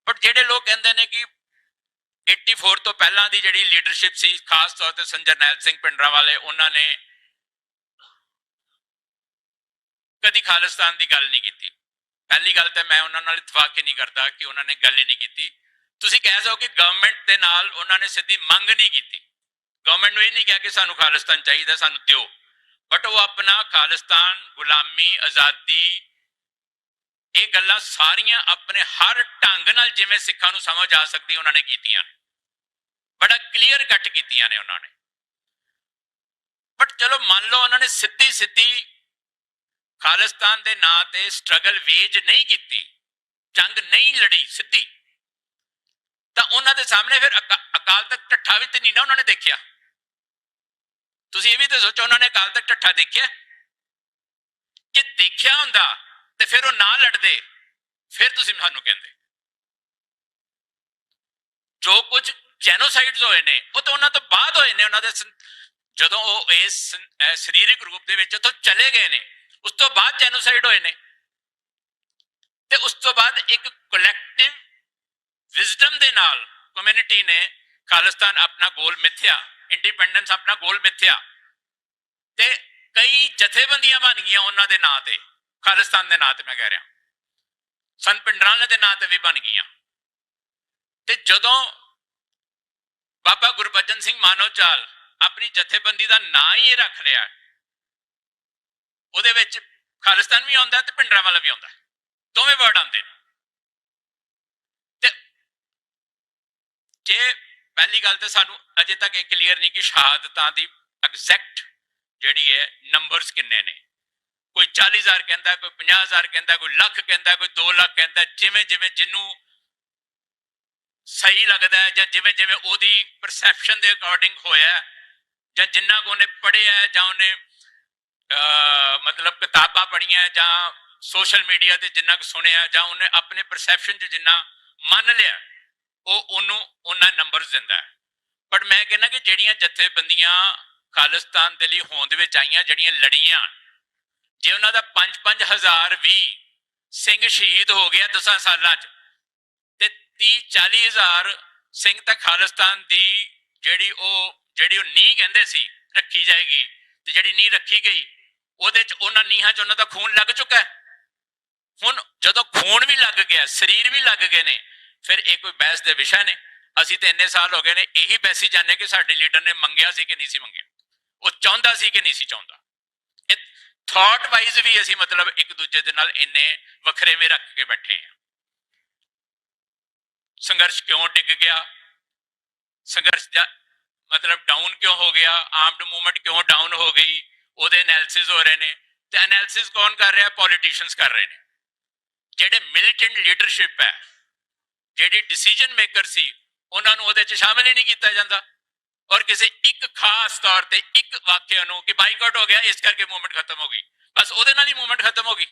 ਪਰ ਜਿਹੜੇ ਲੋਕ ਕਹਿੰਦੇ ਨੇ ਕਿ 84 ਤੋਂ ਪਹਿਲਾਂ ਦੀ ਜਿਹੜੀ ਲੀਡਰਸ਼ਿਪ ਸੀ, ਖਾਸ ਤੌਰ ਤੇ ਜਰਨੈਲ ਸਿੰਘ ਭਿੰਡਰਾਂਵਾਲੇ, ਉਹਨਾਂ ਨੇ ਕਦੀ ਖਾਲਿਸਤਾਨ ਦੀ ਗੱਲ ਨਹੀਂ ਕੀਤੀ। ਪਹਿਲੀ ਗੱਲ ਤਾਂ ਮੈਂ ਉਹਨਾਂ ਨਾਲ ਇਤਫਾਕ ਹੀ ਨਹੀਂ ਕਰਦਾ ਕਿ ਉਹਨਾਂ ਨੇ ਗੱਲ ਹੀ ਨਹੀਂ ਕੀਤੀ। ਤੁਸੀਂ ਕਹਿ ਸਕਦੇ ਹੋ ਕਿ ਗਵਰਨਮੈਂਟ ਦੇ ਨਾਲ ਉਹਨਾਂ ਨੇ ਸਿੱਧੀ ਮੰਗ ਨਹੀਂ ਕੀਤੀ, ਗਵਰਨਮੈਂਟ ਨੂੰ ਇਹ ਨਹੀਂ ਕਿਹਾ ਕਿ ਸਾਨੂੰ ਖਾਲਿਸਤਾਨ ਚਾਹੀਦਾ, ਸਾਨੂੰ ਦਿਓ, ਬਟ ਉਹ ਆਪਣਾ ਖਾਲਿਸਤਾਨ, ਗੁਲਾਮੀ, ਆਜ਼ਾਦੀ, ਇਹ ਗੱਲਾਂ ਸਾਰੀਆਂ ਆਪਣੇ ਹਰ ਢੰਗ ਨਾਲ ਜਿਵੇਂ ਸਿੱਖਾਂ ਨੂੰ ਸਮਝ ਆ ਸਕਦੀ ਉਹਨਾਂ ਨੇ ਕੀਤੀਆਂ, ਬੜਾ ਕਲੀਅਰ ਕੱਟ ਕੀਤੀਆਂ ਨੇ ਉਹਨਾਂ ਨੇ। ਬਟ ਚਲੋ ਮੰਨ ਲਓ ਉਹਨਾਂ ਨੇ ਸਿੱਧੀ ਸਿੱਧੀ ਖਾਲਿਸਤਾਨ ਦੇ ਨਾਂ ਤੇ ਸਟਰਗਲ ਵੇਜ ਨਹੀਂ ਕੀਤੀ, ਜੰਗ ਨਹੀਂ ਲੜੀ ਸਿੱਧੀ, ਤਾਂ ਉਹਨਾਂ ਦੇ ਸਾਹਮਣੇ ਫਿਰ ਅਕਾਲ ਤਖਤ ਢੱਠਾ ਵੀ ਤੇ ਨਹੀਂ ਨਾ ਉਹਨਾਂ ਨੇ ਦੇਖਿਆ। ਤੁਸੀਂ ਇਹ ਵੀ ਤਾਂ ਸੋਚੋ, ਉਹਨਾਂ ਨੇ ਅਕਾਲ ਤਖਤ ਢੱਠਾ ਦੇਖਿਆ? ਜੇ ਦੇਖਿਆ ਹੁੰਦਾ ਤੇ ਫਿਰ ਉਹ ਨਾ ਲੜਦੇ, ਫਿਰ ਤੁਸੀਂ ਸਾਨੂੰ ਕਹਿੰਦੇ। ਜੋ ਕੁਝ ਜੈਨੋਸਾਈਡਸ ਹੋਏ ਨੇ ਉਹ ਤਾਂ ਉਹਨਾਂ ਤੋਂ ਬਾਅਦ ਹੋਏ ਨੇ, ਉਹਨਾਂ ਦੇ ਜਦੋਂ ਉਹ ਇਸ ਸਰੀਰਕ ਰੂਪ ਦੇ ਵਿੱਚ ਉੱਥੋਂ ਚਲੇ ਗਏ ਨੇ, ਉਸ ਤੋਂ ਬਾਅਦ ਜੈਨੋਸਾਈਡ ਹੋਏ ਨੇ। ਤੇ ਉਸ ਤੋਂ ਬਾਅਦ ਇੱਕ ਕਲੈਕਟਿਵ ਵਿਜ਼ਡਮ ਦੇ ਨਾਲ ਕਮਿਊਨਿਟੀ ਨੇ ਖਾਲਿਸਤਾਨ ਆਪਣਾ ਗੋਲ ਮਿੱਥਿਆ, ਇੰਡੀਪੈਂਡੈਂਸ ਆਪਣਾ ਗੋਲ ਮਿੱਥਿਆ, ਤੇ ਕਈ ਜਥੇਬੰਦੀਆਂ ਬਣ ਗਈਆਂ ਉਹਨਾਂ ਦੇ ਨਾਂ ਤੇ, ਖਾਲਿਸਤਾਨ ਦੇ ਨਾਂ ਤੇ ਮੈਂ ਕਹਿ ਰਿਹਾ, ਸੰਤ ਭਿੰਡਰਾਂਵਾਲੇ ਦੇ ਨਾਂ ਤੇ ਵੀ ਬਣ ਗਈਆਂ। ਤੇ ਜਦੋਂ ਬਾਬਾ ਗੁਰਬਚਨ ਸਿੰਘ ਮਾਨੋਚਾਲ ਆਪਣੀ ਜਥੇਬੰਦੀ ਦਾ ਨਾਂ ਹੀ ਇਹ ਰੱਖ ਰਿਹਾ, ਉਹਦੇ ਵਿੱਚ ਖਾਲਿਸਤਾਨ ਵੀ ਆਉਂਦਾ ਤੇ ਭਿੰਡਰਾਂਵਾਲਾ ਵੀ ਆਉਂਦਾ, ਦੋਵੇਂ ਵਰਡ ਆਉਂਦੇ ਨੇ। ਤੇ ਜੇ ਪਹਿਲੀ ਗੱਲ ਤਾਂ ਸਾਨੂੰ ਅਜੇ ਤੱਕ ਇਹ ਕਲੀਅਰ ਨਹੀਂ ਕਿ ਸ਼ਹਾਦਤਾਂ ਦੀ ਐਗਜ਼ੈਕਟ ਜਿਹੜੀ ਹੈ ਨੰਬਰਸ ਕਿੰਨੇ ਨੇ। ਕੋਈ 40,000 ਕਹਿੰਦਾ, ਕੋਈ 50,000 ਕਹਿੰਦਾ, ਕੋਈ ਲੱਖ ਕਹਿੰਦਾ, ਕੋਈ 2 ਲੱਖ ਕਹਿੰਦਾ, ਜਿਵੇਂ ਜਿਵੇਂ ਜਿਹਨੂੰ ਸਹੀ ਲੱਗਦਾ ਹੈ, ਜਾਂ ਜਿਵੇਂ ਜਿਵੇਂ ਉਹਦੀ ਪਰਸੈਪਸ਼ਨ ਦੇ ਅਕੋਰਡਿੰਗ ਹੋਇਆ, ਜਾਂ ਜਿੰਨਾ ਕੁ ਉਹਨੇ ਪੜ੍ਹਿਆ, ਜਾਂ ਉਹਨੇ मतलब किताबां पढ़िया ਜਾਂ सोशल मीडिया ਤੇ ਜਿੰਨਾ ਕੁ ਸੁਣਿਆ ਜਾਂ ਉਹਨੇ ਆਪਣੇ ਪਰਸੈਪਸ਼ਨ 'ਚ ਜਿੰਨਾ ਮੰਨ ਲਿਆ ਉਹ ਉਹਨੂੰ ਉਹਨਾਂ ਨੰਬਰਸ ਦਿੰਦਾ ਹੈ। ਪਰ ਮੈਂ ਕਹਿੰਦਾ ਕਿ ਜਿਹੜੀਆਂ ਜਥੇਬੰਦੀਆਂ ਖਾਲਿਸਤਾਨ ਦੇ ਲਈ ਹੋਂਦ ਵਿੱਚ ਆਈਆਂ, ਜਿਹੜੀਆਂ ਲੜੀਆਂ, ਜੇ ਉਹਨਾਂ ਦਾ 5-5 ਹਜ਼ਾਰ ਵੀ ਸਿੰਘ ਸ਼ਹੀਦ ਹੋ ਗਿਆ 10 ਸਾਲਾਂ 'ਚ ਤੇ 30-40 ਹਜ਼ਾਰ ਸਿੰਘ ਤਾਂ ਖਾਲਿਸਤਾਨ ਦੀ ਜਿਹੜੀ ਉਹ ਨੀਂਹ ਕਹਿੰਦੇ ਸੀ ਰੱਖੀ ਜਾਏਗੀ, ਤੇ ਜਿਹੜੀ ਨੀਂਹ ਰੱਖੀ ਗਈ ਉਹਦੇ 'ਚ ਉਹਨਾਂ ਨੀਹਾਂ 'ਚ ਉਹਨਾਂ ਦਾ ਖੂਨ ਲੱਗ ਚੁੱਕਾ ਹੈ। ਹੁਣ ਜਦੋਂ ਖੂਨ ਵੀ ਲੱਗ ਗਿਆ, ਸਰੀਰ ਵੀ ਲੱਗ ਗਏ ਨੇ, ਫਿਰ ਇਹ ਕੋਈ ਬਹਿਸ ਦੇ ਵਿਸ਼ਾ ਨੇ। ਅਸੀਂ ਤੇ ਇੰਨੇ ਸਾਲ ਹੋ ਗਏ ਨੇ ਇਹੀ ਬਹਿਸੀ ਜਾਂਦੇ ਕਿ ਸਾਡੇ ਲੀਡਰ ਨੇ ਮੰਗਿਆ ਸੀ ਕਿ ਨਹੀਂ ਸੀ ਮੰਗਿਆ, ਉਹ ਚਾਹੁੰਦਾ ਸੀ ਕਿ ਨਹੀਂ ਸੀ ਚਾਹੁੰਦਾ। ਇਹ ਥਾਟ ਵਾਈਜ਼ ਵੀ ਅਸੀਂ ਮਤਲਬ ਇੱਕ ਦੂਜੇ ਦੇ ਨਾਲ ਇੰਨੇ ਵੱਖਰੇਵੇਂ ਰੱਖ ਕੇ ਬੈਠੇ ਹਾਂ। ਸੰਘਰਸ਼ ਕਿਉਂ ਡਿੱਗ ਗਿਆ, ਸੰਘਰਸ਼ ਮਤਲਬ ਡਾਊਨ ਕਿਉਂ ਹੋ ਗਿਆ, ਆਰਮਡ ਮੂਵਮੈਂਟ ਕਿਉਂ ਡਾਊਨ ਹੋ ਗਈ, ਉਹਦੇ ਐਨਾਲਿਸਿਸ ਹੋ ਰਹੇ ਨੇ। ਤੇ ਐਨਾਲਿਸਿਸ ਕੌਣ ਕਰ ਰਿਹਾ? ਪੋਲੀਟੀਸ਼ੀਅਨਸ ਕਰ ਰਹੇ ਨੇ। ਜਿਹੜੇ ਮਿਲੀਟੈਂਟ ਲੀਡਰਸ਼ਿਪ ਹੈ, ਜਿਹੜੀ ਡਿਸੀਜਨ ਮੇਕਰ ਸੀ, ਉਹਨਾਂ ਨੂੰ ਉਹਦੇ 'ਚ ਸ਼ਾਮਿਲ ਹੀ ਨਹੀਂ ਕੀਤਾ ਜਾਂਦਾ। ਔਰ ਕਿਸੇ ਇੱਕ ਖਾਸ ਤੌਰ ਤੇ ਇੱਕ ਵਾਕਿਆ ਨੂੰ ਕਿ ਬਾਈਕਾਟ ਹੋ ਗਿਆ ਇਸ ਕਰਕੇ ਮੂਵਮੈਂਟ ਖਤਮ ਹੋ ਗਈ, ਬਸ ਉਹਦੇ ਨਾਲ ਹੀ ਮੂਵਮੈਂਟ ਖਤਮ ਹੋ ਗਈ।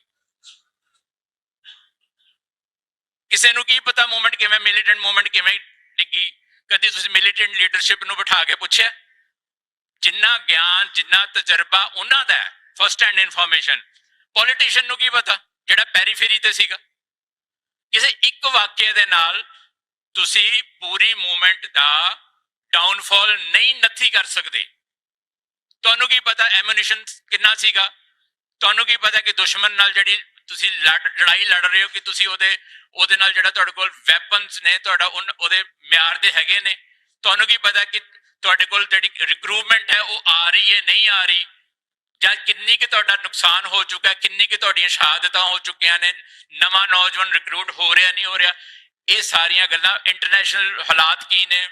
ਕਿਸੇ ਨੂੰ ਕੀ ਪਤਾ ਮੂਵਮੈਂਟ ਕਿਵੇਂ, ਮਿਲੀਟੈਂਟ ਮੂਵਮੈਂਟ ਕਿਵੇਂ ਡਿੱਗੀ? ਕਦੀ ਤੁਸੀਂ ਮਿਲੀਟੈਂਟ ਲੀਡਰਸ਼ਿਪ ਨੂੰ ਬਿਠਾ ਕੇ ਪੁੱਛਿਆ? ਜਿੰਨਾ ਗਿਆਨ, ਜਿੰਨਾ ਤਜਰਬਾ ਉਹਨਾਂ ਦਾ ਹੈ, ਫਸਟ ਹੈਂਡ ਇਨਫੋਰਮੇਸ਼ਨ, ਪੋਲੀਟੀਸ਼ੀਅਨ ਨੂੰ ਕੀ ਪਤਾ ਜਿਹੜਾ ਪੈਰੀਫੇਰੀ ਤੇ ਸੀਗਾ? ਕਿਸੇ ਇੱਕ ਵਾਕਿਏ ਦੇ ਨਾਲ ਤੁਸੀਂ ਪੂਰੀ ਮੂਵਮੈਂਟ ਦਾ ਡਾਊਨਫਾਲ ਨਹੀਂ ਨੱਥੀ ਕਰ ਸਕਦੇ। ਤੁਹਾਨੂੰ ਕੀ ਪਤਾ ਐਮੂਨੀਸ਼ਨ ਕਿੰਨਾ ਸੀਗਾ? ਤੁਹਾਨੂੰ ਕੀ ਪਤਾ ਕਿ ਦੁਸ਼ਮਣ ਨਾਲ ਜਿਹੜੀ ਤੁਸੀਂ ਲੜਾਈ ਲੜ ਰਹੇ ਹੋ ਕਿ ਤੁਸੀਂ ਉਹਦੇ ਨਾਲ ਜਿਹੜਾ ਤੁਹਾਡੇ ਕੋਲ ਵੈਪਨਸ ਨੇ, ਤੁਹਾਡਾ ਉਹਦੇ ਮਿਆਰ ਦੇ ਹੈਗੇ ਨੇ? ਤੁਹਾਨੂੰ ਕੀ ਪਤਾ ਕਿ ਤੁਹਾਡੇ ਕੋਲ ਜਿਹੜੀ ਰਿਕਰੂਟਮੈਂਟ ਹੈ ਉਹ ਆ ਰਹੀ ਹੈ, ਨਹੀਂ ਆ ਰਹੀ, ਜਾਂ ਕਿੰਨੀ ਕਿ ਤੁਹਾਡਾ ਨੁਕਸਾਨ ਹੋ ਚੁੱਕਾ, ਕਿੰਨੀ ਕਿ ਤੁਹਾਡੀਆਂ ਸ਼ਹਾਦਤਾਂ ਹੋ ਚੁੱਕੀਆਂ ਨੇ, ਨਵਾਂ ਨੌਜਵਾਨ ਰਿਕਰੂਟ ਹੋ ਰਿਹਾ ਨਹੀਂ ਹੋ ਰਿਹਾ? ਇਹ ਸਾਰੀਆਂ ਗੱਲਾਂ, ਇੰਟਰਨੈਸ਼ਨਲ ਹਾਲਾਤ ਕੀ ਨੇ,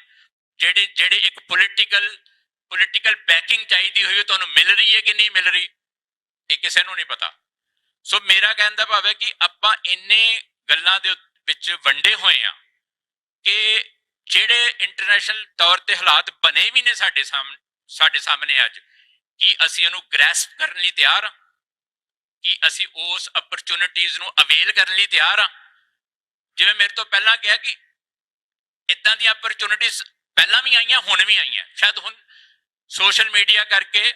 ਜਿਹੜੇ ਇੱਕ ਪੋਲੀਟੀਕਲ ਬੈਕਿੰਗ ਚਾਹੀਦੀ ਹੋਈ ਤੁਹਾਨੂੰ ਮਿਲ ਰਹੀ ਹੈ ਕਿ ਨਹੀਂ ਮਿਲ ਰਹੀ, ਇਹ ਕਿਸੇ ਨੂੰ ਨਹੀਂ ਪਤਾ। ਸੋ ਮੇਰਾ ਕਹਿਣ ਦਾ ਭਾਵ ਹੈ ਕਿ ਆਪਾਂ ਇੰਨੇ ਗੱਲਾਂ ਦੇ ਵਿੱਚ ਵੰਡੇ ਹੋਏ ਆ ਕਿ ਜਿਹੜੇ ਇੰਟਰਨੈਸ਼ਨਲ ਤੌਰ ਤੇ ਹਾਲਾਤ ਬਣੇ ਵੀ ਨੇ ਸਾਡੇ ਸਾਹਮਣੇ ਅੱਜ, ਕੀ ਅਸੀਂ ਉਹਨੂੰ ਗ੍ਰੈਸਪ ਕਰਨ ਲਈ ਤਿਆਰ ਆ? ਕਿ ਅਸੀਂ ਉਸ ਅਪਰਚੂਨਿਟੀਜ਼ ਨੂੰ ਅਵੇਲ ਕਰਨ ਲਈ ਤਿਆਰ ਆ? ਜਿਵੇਂ ਮੇਰੇ ਤੋਂ ਪਹਿਲਾਂ ਕਿਹਾ ਕਿ ਇਦਾਂ ਦੀਆਂ ਅਪਰਚੂਨਿਟੀਜ਼ ਪਹਿਲਾਂ ਵੀ ਆਈਆਂ, ਹੁਣ ਵੀ ਆਈਆਂ। ਸ਼ਾਇਦ ਹੁਣ ਸੋਸ਼ਲ ਮੀਡੀਆ ਕਰਕੇ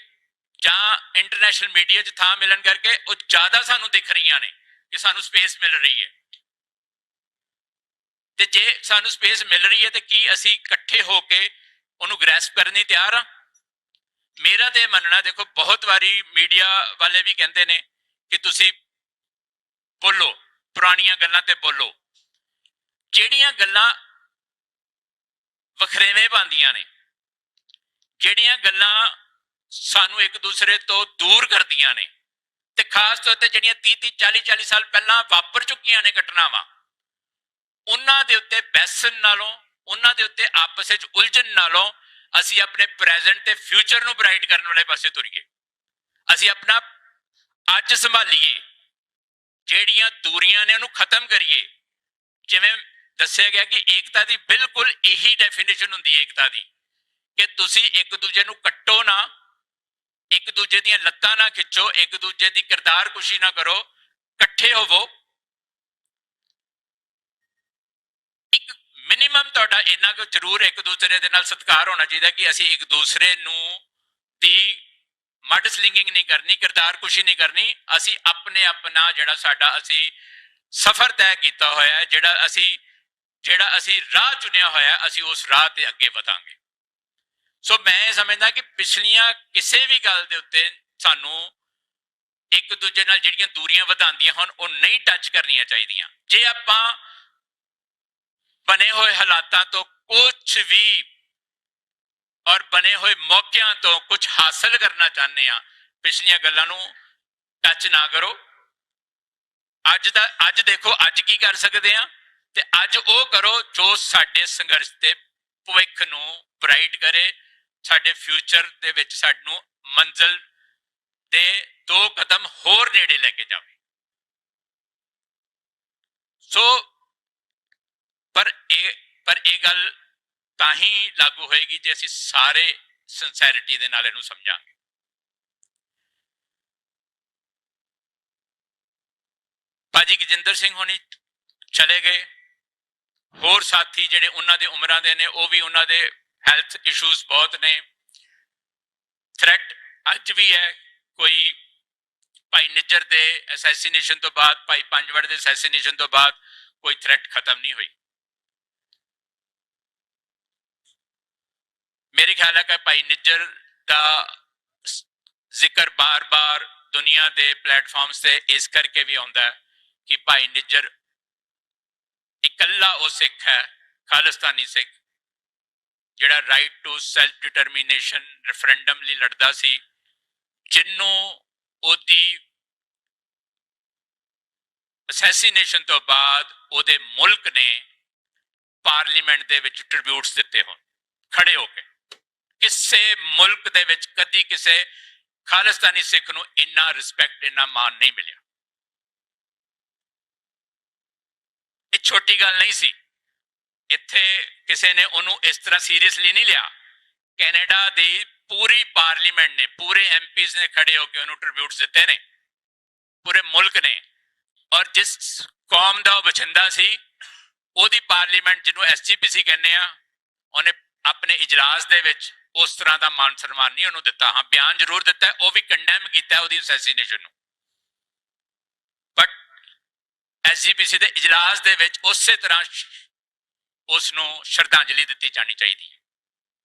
ਜਾਂ ਇੰਟਰਨੈਸ਼ਨਲ ਮੀਡੀਆ 'ਚ ਥਾਂ ਮਿਲਣ ਕਰਕੇ ਉਹ ਜ਼ਿਆਦਾ ਸਾਨੂੰ ਦਿਖ ਰਹੀਆਂ ਨੇ ਕਿ ਸਾਨੂੰ ਸਪੇਸ ਮਿਲ ਰਹੀ ਹੈ। ਤੇ ਜੇ ਸਾਨੂੰ ਸਪੇਸ ਮਿਲ ਰਹੀ ਹੈ ਤੇ ਕੀ ਅਸੀਂ ਇਕੱਠੇ ਹੋ ਕੇ ਉਹਨੂੰ ਗ੍ਰੈਸਪ ਕਰਨ ਲਈ ਤਿਆਰ ਆ? ਮੇਰਾ ਤੇ ਮੰਨਣਾ, ਦੇਖੋ ਬਹੁਤ ਵਾਰੀ ਮੀਡੀਆ ਵਾਲੇ ਵੀ ਕਹਿੰਦੇ ਨੇ ਕਿ ਤੁਸੀਂ ਬੋਲੋ, ਪੁਰਾਣੀਆਂ ਗੱਲਾਂ ਤੇ ਬੋਲੋ। ਜਿਹੜੀਆਂ ਗੱਲਾਂ ਵਖਰੇਵੇਂ ਪਾਉਂਦੀਆਂ ਨੇ, ਜਿਹੜੀਆਂ ਗੱਲਾਂ ਸਾਨੂੰ ਇੱਕ ਦੂਸਰੇ ਤੋਂ ਦੂਰ ਕਰਦੀਆਂ ਨੇ, ਤੇ ਖਾਸ ਤੌਰ ਤੇ ਜਿਹੜੀਆਂ 30-40 ਸਾਲ ਪਹਿਲਾਂ ਵਾਪਰ ਚੁੱਕੀਆਂ ਨੇ ਘਟਨਾਵਾਂ, ਉਹਨਾਂ ਦੇ ਉੱਤੇ ਬੈਸਣ ਨਾਲੋਂ, ਉਹਨਾਂ ਦੇ ਉੱਤੇ ਆਪਸ ਵਿੱਚ ਉਲਝਣ ਨਾਲੋਂ ਅਸੀਂ ਆਪਣੇ ਪ੍ਰੈਜ਼ੈਂਟ ਤੇ ਫਿਊਚਰ ਨੂੰ ਬ੍ਰਾਈਟ ਕਰਨ ਵਾਲੇ ਪਾਸੇ ਤੁਰੀਏ। ਅਸੀਂ ਆਪਣਾ ਅੱਜ ਸੰਭਾਲੀਏ, ਜਿਹੜੀਆਂ ਦੂਰੀਆਂ ਨੇ ਉਹਨੂੰ ਖਤਮ ਕਰੀਏ। ਜਿਵੇਂ ਦੱਸਿਆ ਗਿਆ ਕਿ ਏਕਤਾ ਦੀ ਬਿਲਕੁਲ ਇਹੀ ਡੈਫੀਨੇਸ਼ਨ ਹੁੰਦੀ ਹੈ ਏਕਤਾ ਦੀ, ਕਿ ਤੁਸੀਂ ਇੱਕ ਦੂਜੇ ਨੂੰ ਕੱਟੋ ਨਾ, ਇੱਕ ਦੂਜੇ ਦੀਆਂ ਲੱਤਾਂ ਨਾ ਖਿੱਚੋ, ਇੱਕ ਦੂਜੇ ਦੀ ਕਿਰਦਾਰ ਕੁਸ਼ੀ ਨਾ ਕਰੋ, ਇਕੱਠੇ ਹੋਵੋ। ਇੱਕ ਮਿਨੀਮਮ ਤੁਹਾਡਾ ਇੰਨਾ ਕੁ ਜ਼ਰੂਰ ਇੱਕ ਦੂਸਰੇ ਦੇ ਨਾਲ ਸਤਿਕਾਰ ਹੋਣਾ ਚਾਹੀਦਾ ਕਿ ਅਸੀਂ ਇੱਕ ਦੂਸਰੇ ਨੂੰ ਦੀ ਮੱਡ ਸਲਿੰਗਿੰਗ ਨਹੀਂ ਕਰਨੀ, ਕਿਰਦਾਰ ਕੁਸ਼ੀ ਨਹੀਂ ਕਰਨੀ। ਅਸੀਂ ਆਪਣੇ ਆਪਣਾ ਜਿਹੜਾ ਸਾਡਾ ਅਸੀਂ ਸਫ਼ਰ ਤੈਅ ਕੀਤਾ ਹੋਇਆ, ਜਿਹੜਾ ਅਸੀਂ ਰਾਹ ਚੁਣਿਆ ਹੋਇਆ, ਅਸੀਂ ਉਸ ਰਾਹ ਤੇ ਅੱਗੇ ਵਧਾਂਗੇ। ਸੋ ਮੈਂ ਸਮਝਦਾ ਕਿ ਪਿਛਲੀਆਂ ਕਿਸੇ ਵੀ ਗੱਲ ਦੇ ਉੱਤੇ ਸਾਨੂੰ ਇੱਕ ਦੂਜੇ ਨਾਲ ਜਿਹੜੀਆਂ ਦੂਰੀਆਂ ਵਧਾਉਂਦੀਆਂ ਹਨ ਉਹ ਨਹੀਂ ਟੱਚ ਕਰਨੀਆਂ ਚਾਹੀਦੀਆਂ। ਜੇ ਆਪਾਂ ਬਣੇ ਹੋਏ ਹਾਲਾਤਾਂ ਤੋਂ ਕੁਝ ਵੀ ਔਰ ਬਣੇ ਹੋਏ ਮੌਕਿਆਂ ਤੋਂ ਕੁਝ ਹਾਸਲ ਕਰਨਾ ਚਾਹੁੰਦੇ ਆ, ਪਿਛਲੀਆਂ ਗੱਲਾਂ ਨੂੰ ਟੱਚ ਨਾ ਕਰੋ। ਅੱਜ ਦੇਖੋ ਅੱਜ ਕੀ ਕਰ ਸਕਦੇ ਆ, ਤੇ ਅੱਜ ਉਹ ਕਰੋ ਜੋ ਸਾਡੇ ਸੰਘਰਸ਼ ਦੇ ਭਵਿੱਖ ਨੂੰ ਬ੍ਰਾਈਟ ਕਰੇ, ਸਾਡੇ ਫਿਊਚਰ ਦੇ ਵਿੱਚ ਸਾਨੂੰ ਮੰਜ਼ਿਲ ਦੇ 2 ਕਦਮ ਹੋਰ ਨੇੜੇ ਲੈ ਕੇ ਜਾਵੇ। ਸੋ ਪਰ ਇਹ ਗੱਲ ਤਾਂ ਹੀ ਲਾਗੂ ਹੋਏਗੀ ਜੇ ਅਸੀਂ ਸਾਰੇ ਸਿੰਸੈਰਿਟੀ ਦੇ ਨਾਲ ਇਹਨੂੰ ਸਮਝਾਂਗੇ। ਭਾਜੀ ਗਜਿੰਦਰ ਸਿੰਘ ਹੋਣੀ ਚਲੇ ਗਏ, ਹੋਰ ਸਾਥੀ ਜਿਹੜੇ ਉਹਨਾਂ ਦੇ ਉਮਰਾਂ ਦੇ ਨੇ ਉਹ ਵੀ ਉਹਨਾਂ ਦੇ ਹੈਲਥ ਇਸ਼ੂਜ਼ ਬਹੁਤ ਨੇ। ਥ੍ਰੈਟ ਅੱਜ ਵੀ ਹੈ, ਕੋਈ ਭਾਈ ਨਿੱਜਰ ਦੇ ਅਸੈਸੀਨੇਸ਼ਨ ਤੋਂ ਬਾਅਦ, ਭਾਈ ਪੰਜਵੜ ਦੇ ਅਸੈਸੀਨੇਸ਼ਨ ਤੋਂ ਬਾਅਦ ਕੋਈ ਥ੍ਰੈਟ ਖਤਮ ਨਹੀਂ ਹੋਈ। ਮੇਰੇ ਖਿਆਲ ਹੈ ਕਿ ਭਾਈ ਨਿੱਜਰ ਦਾ ਜ਼ਿਕਰ ਬਾਰ-ਬਾਰ ਦੁਨੀਆ ਦੇ ਪਲੇਟਫਾਰਮਸ ਤੇ ਇਸ ਕਰਕੇ ਵੀ ਆਉਂਦਾ ਹੈ ਕਿ ਭਾਈ ਨਿੱਜਰ ਇਕੱਲਾ ਉਹ ਸਿੱਖ ਹੈ, ਖਾਲਿਸਤਾਨੀ ਸਿੱਖ, ਜਿਹੜਾ right to self determination referendum ਲਈ ਲੜਦਾ ਸੀ, ਜਿਹਨੂੰ ਉਹਦੀ ਅਸੈਸੀਨੇਸ਼ਨ ਤੋਂ ਬਾਅਦ ਉਹਦੇ ਮੁਲਕ ਨੇ ਪਾਰਲੀਮੈਂਟ ਦੇ ਵਿੱਚ ਟ੍ਰਿਬਿਊਟਸ ਦਿੱਤੇ ਹੋਣ ਖੜੇ ਹੋ ਕੇ। ਕਿਸੇ ਮੁਲਕ ਦੇ ਵਿੱਚ ਕਦੀ ਕਿਸੇ ਖਾਲਿਸਤਾਨੀ ਸਿੱਖ ਨੂੰ ਇੰਨਾ ਰਿਸਪੈਕਟ, ਇੰਨਾ ਮਾਣ ਨਹੀਂ ਮਿਲਿਆ। ਇਹ ਛੋਟੀ ਗੱਲ ਨਹੀਂ ਸੀ। ਇੱਥੇ ਕਿਸੇ ਨੇ ਉਹਨੂੰ ਇਸ ਤਰ੍ਹਾਂ ਸੀਰੀਅਸਲੀ ਨਹੀਂ ਲਿਆ। ਕੈਨੇਡਾ ਦੀ ਪੂਰੀ ਪਾਰਲੀਮੈਂਟ ਨੇ, ਪੂਰੇ ਐਮਪੀਜ਼ ਨੇ ਖੜੇ ਹੋ ਕੇ ਉਹਨੂੰ ਟ੍ਰਿਬਿਊਟਸ ਦਿੱਤੇ ਨੇ, ਪੂਰੇ ਮੁਲਕ ਨੇ। ਔਰ ਜਿਸ ਕੌਮ ਦਾ ਉਹ ਬਛਿੰਦਾ ਸੀ, ਉਹਦੀ ਪਾਰਲੀਮੈਂਟ, ਜਿਹਨੂੰ SGPC ਕਹਿੰਦੇ ਆ, ਉਹਨੇ ਆਪਣੇ ਇਜਲਾਸ ਦੇ ਵਿੱਚ ਉਸ ਤਰ੍ਹਾਂ ਦਾ ਮਾਨ ਸਨਮਾਨ ਨਹੀਂ ਉਹਨੂੰ ਦਿੱਤਾ। ਹਾਂ, ਬਿਆਨ ਜ਼ਰੂਰ ਦਿੱਤਾ, ਉਹ ਵੀ ਕੰਡੈਮ ਕੀਤਾ ਉਹਦੀ ਅਸੈਸੀਨੇਸ਼ਨ ਨੂੰ, ਬਟ SGPC ਦੇ ਇਜਲਾਸ ਦੇ ਵਿੱਚ ਉਸੇ ਤਰ੍ਹਾਂ ਉਸ ਨੂੰ ਸ਼ਰਧਾਂਜਲੀ ਦਿੱਤੀ ਜਾਣੀ ਚਾਹੀਦੀ ਹੈ।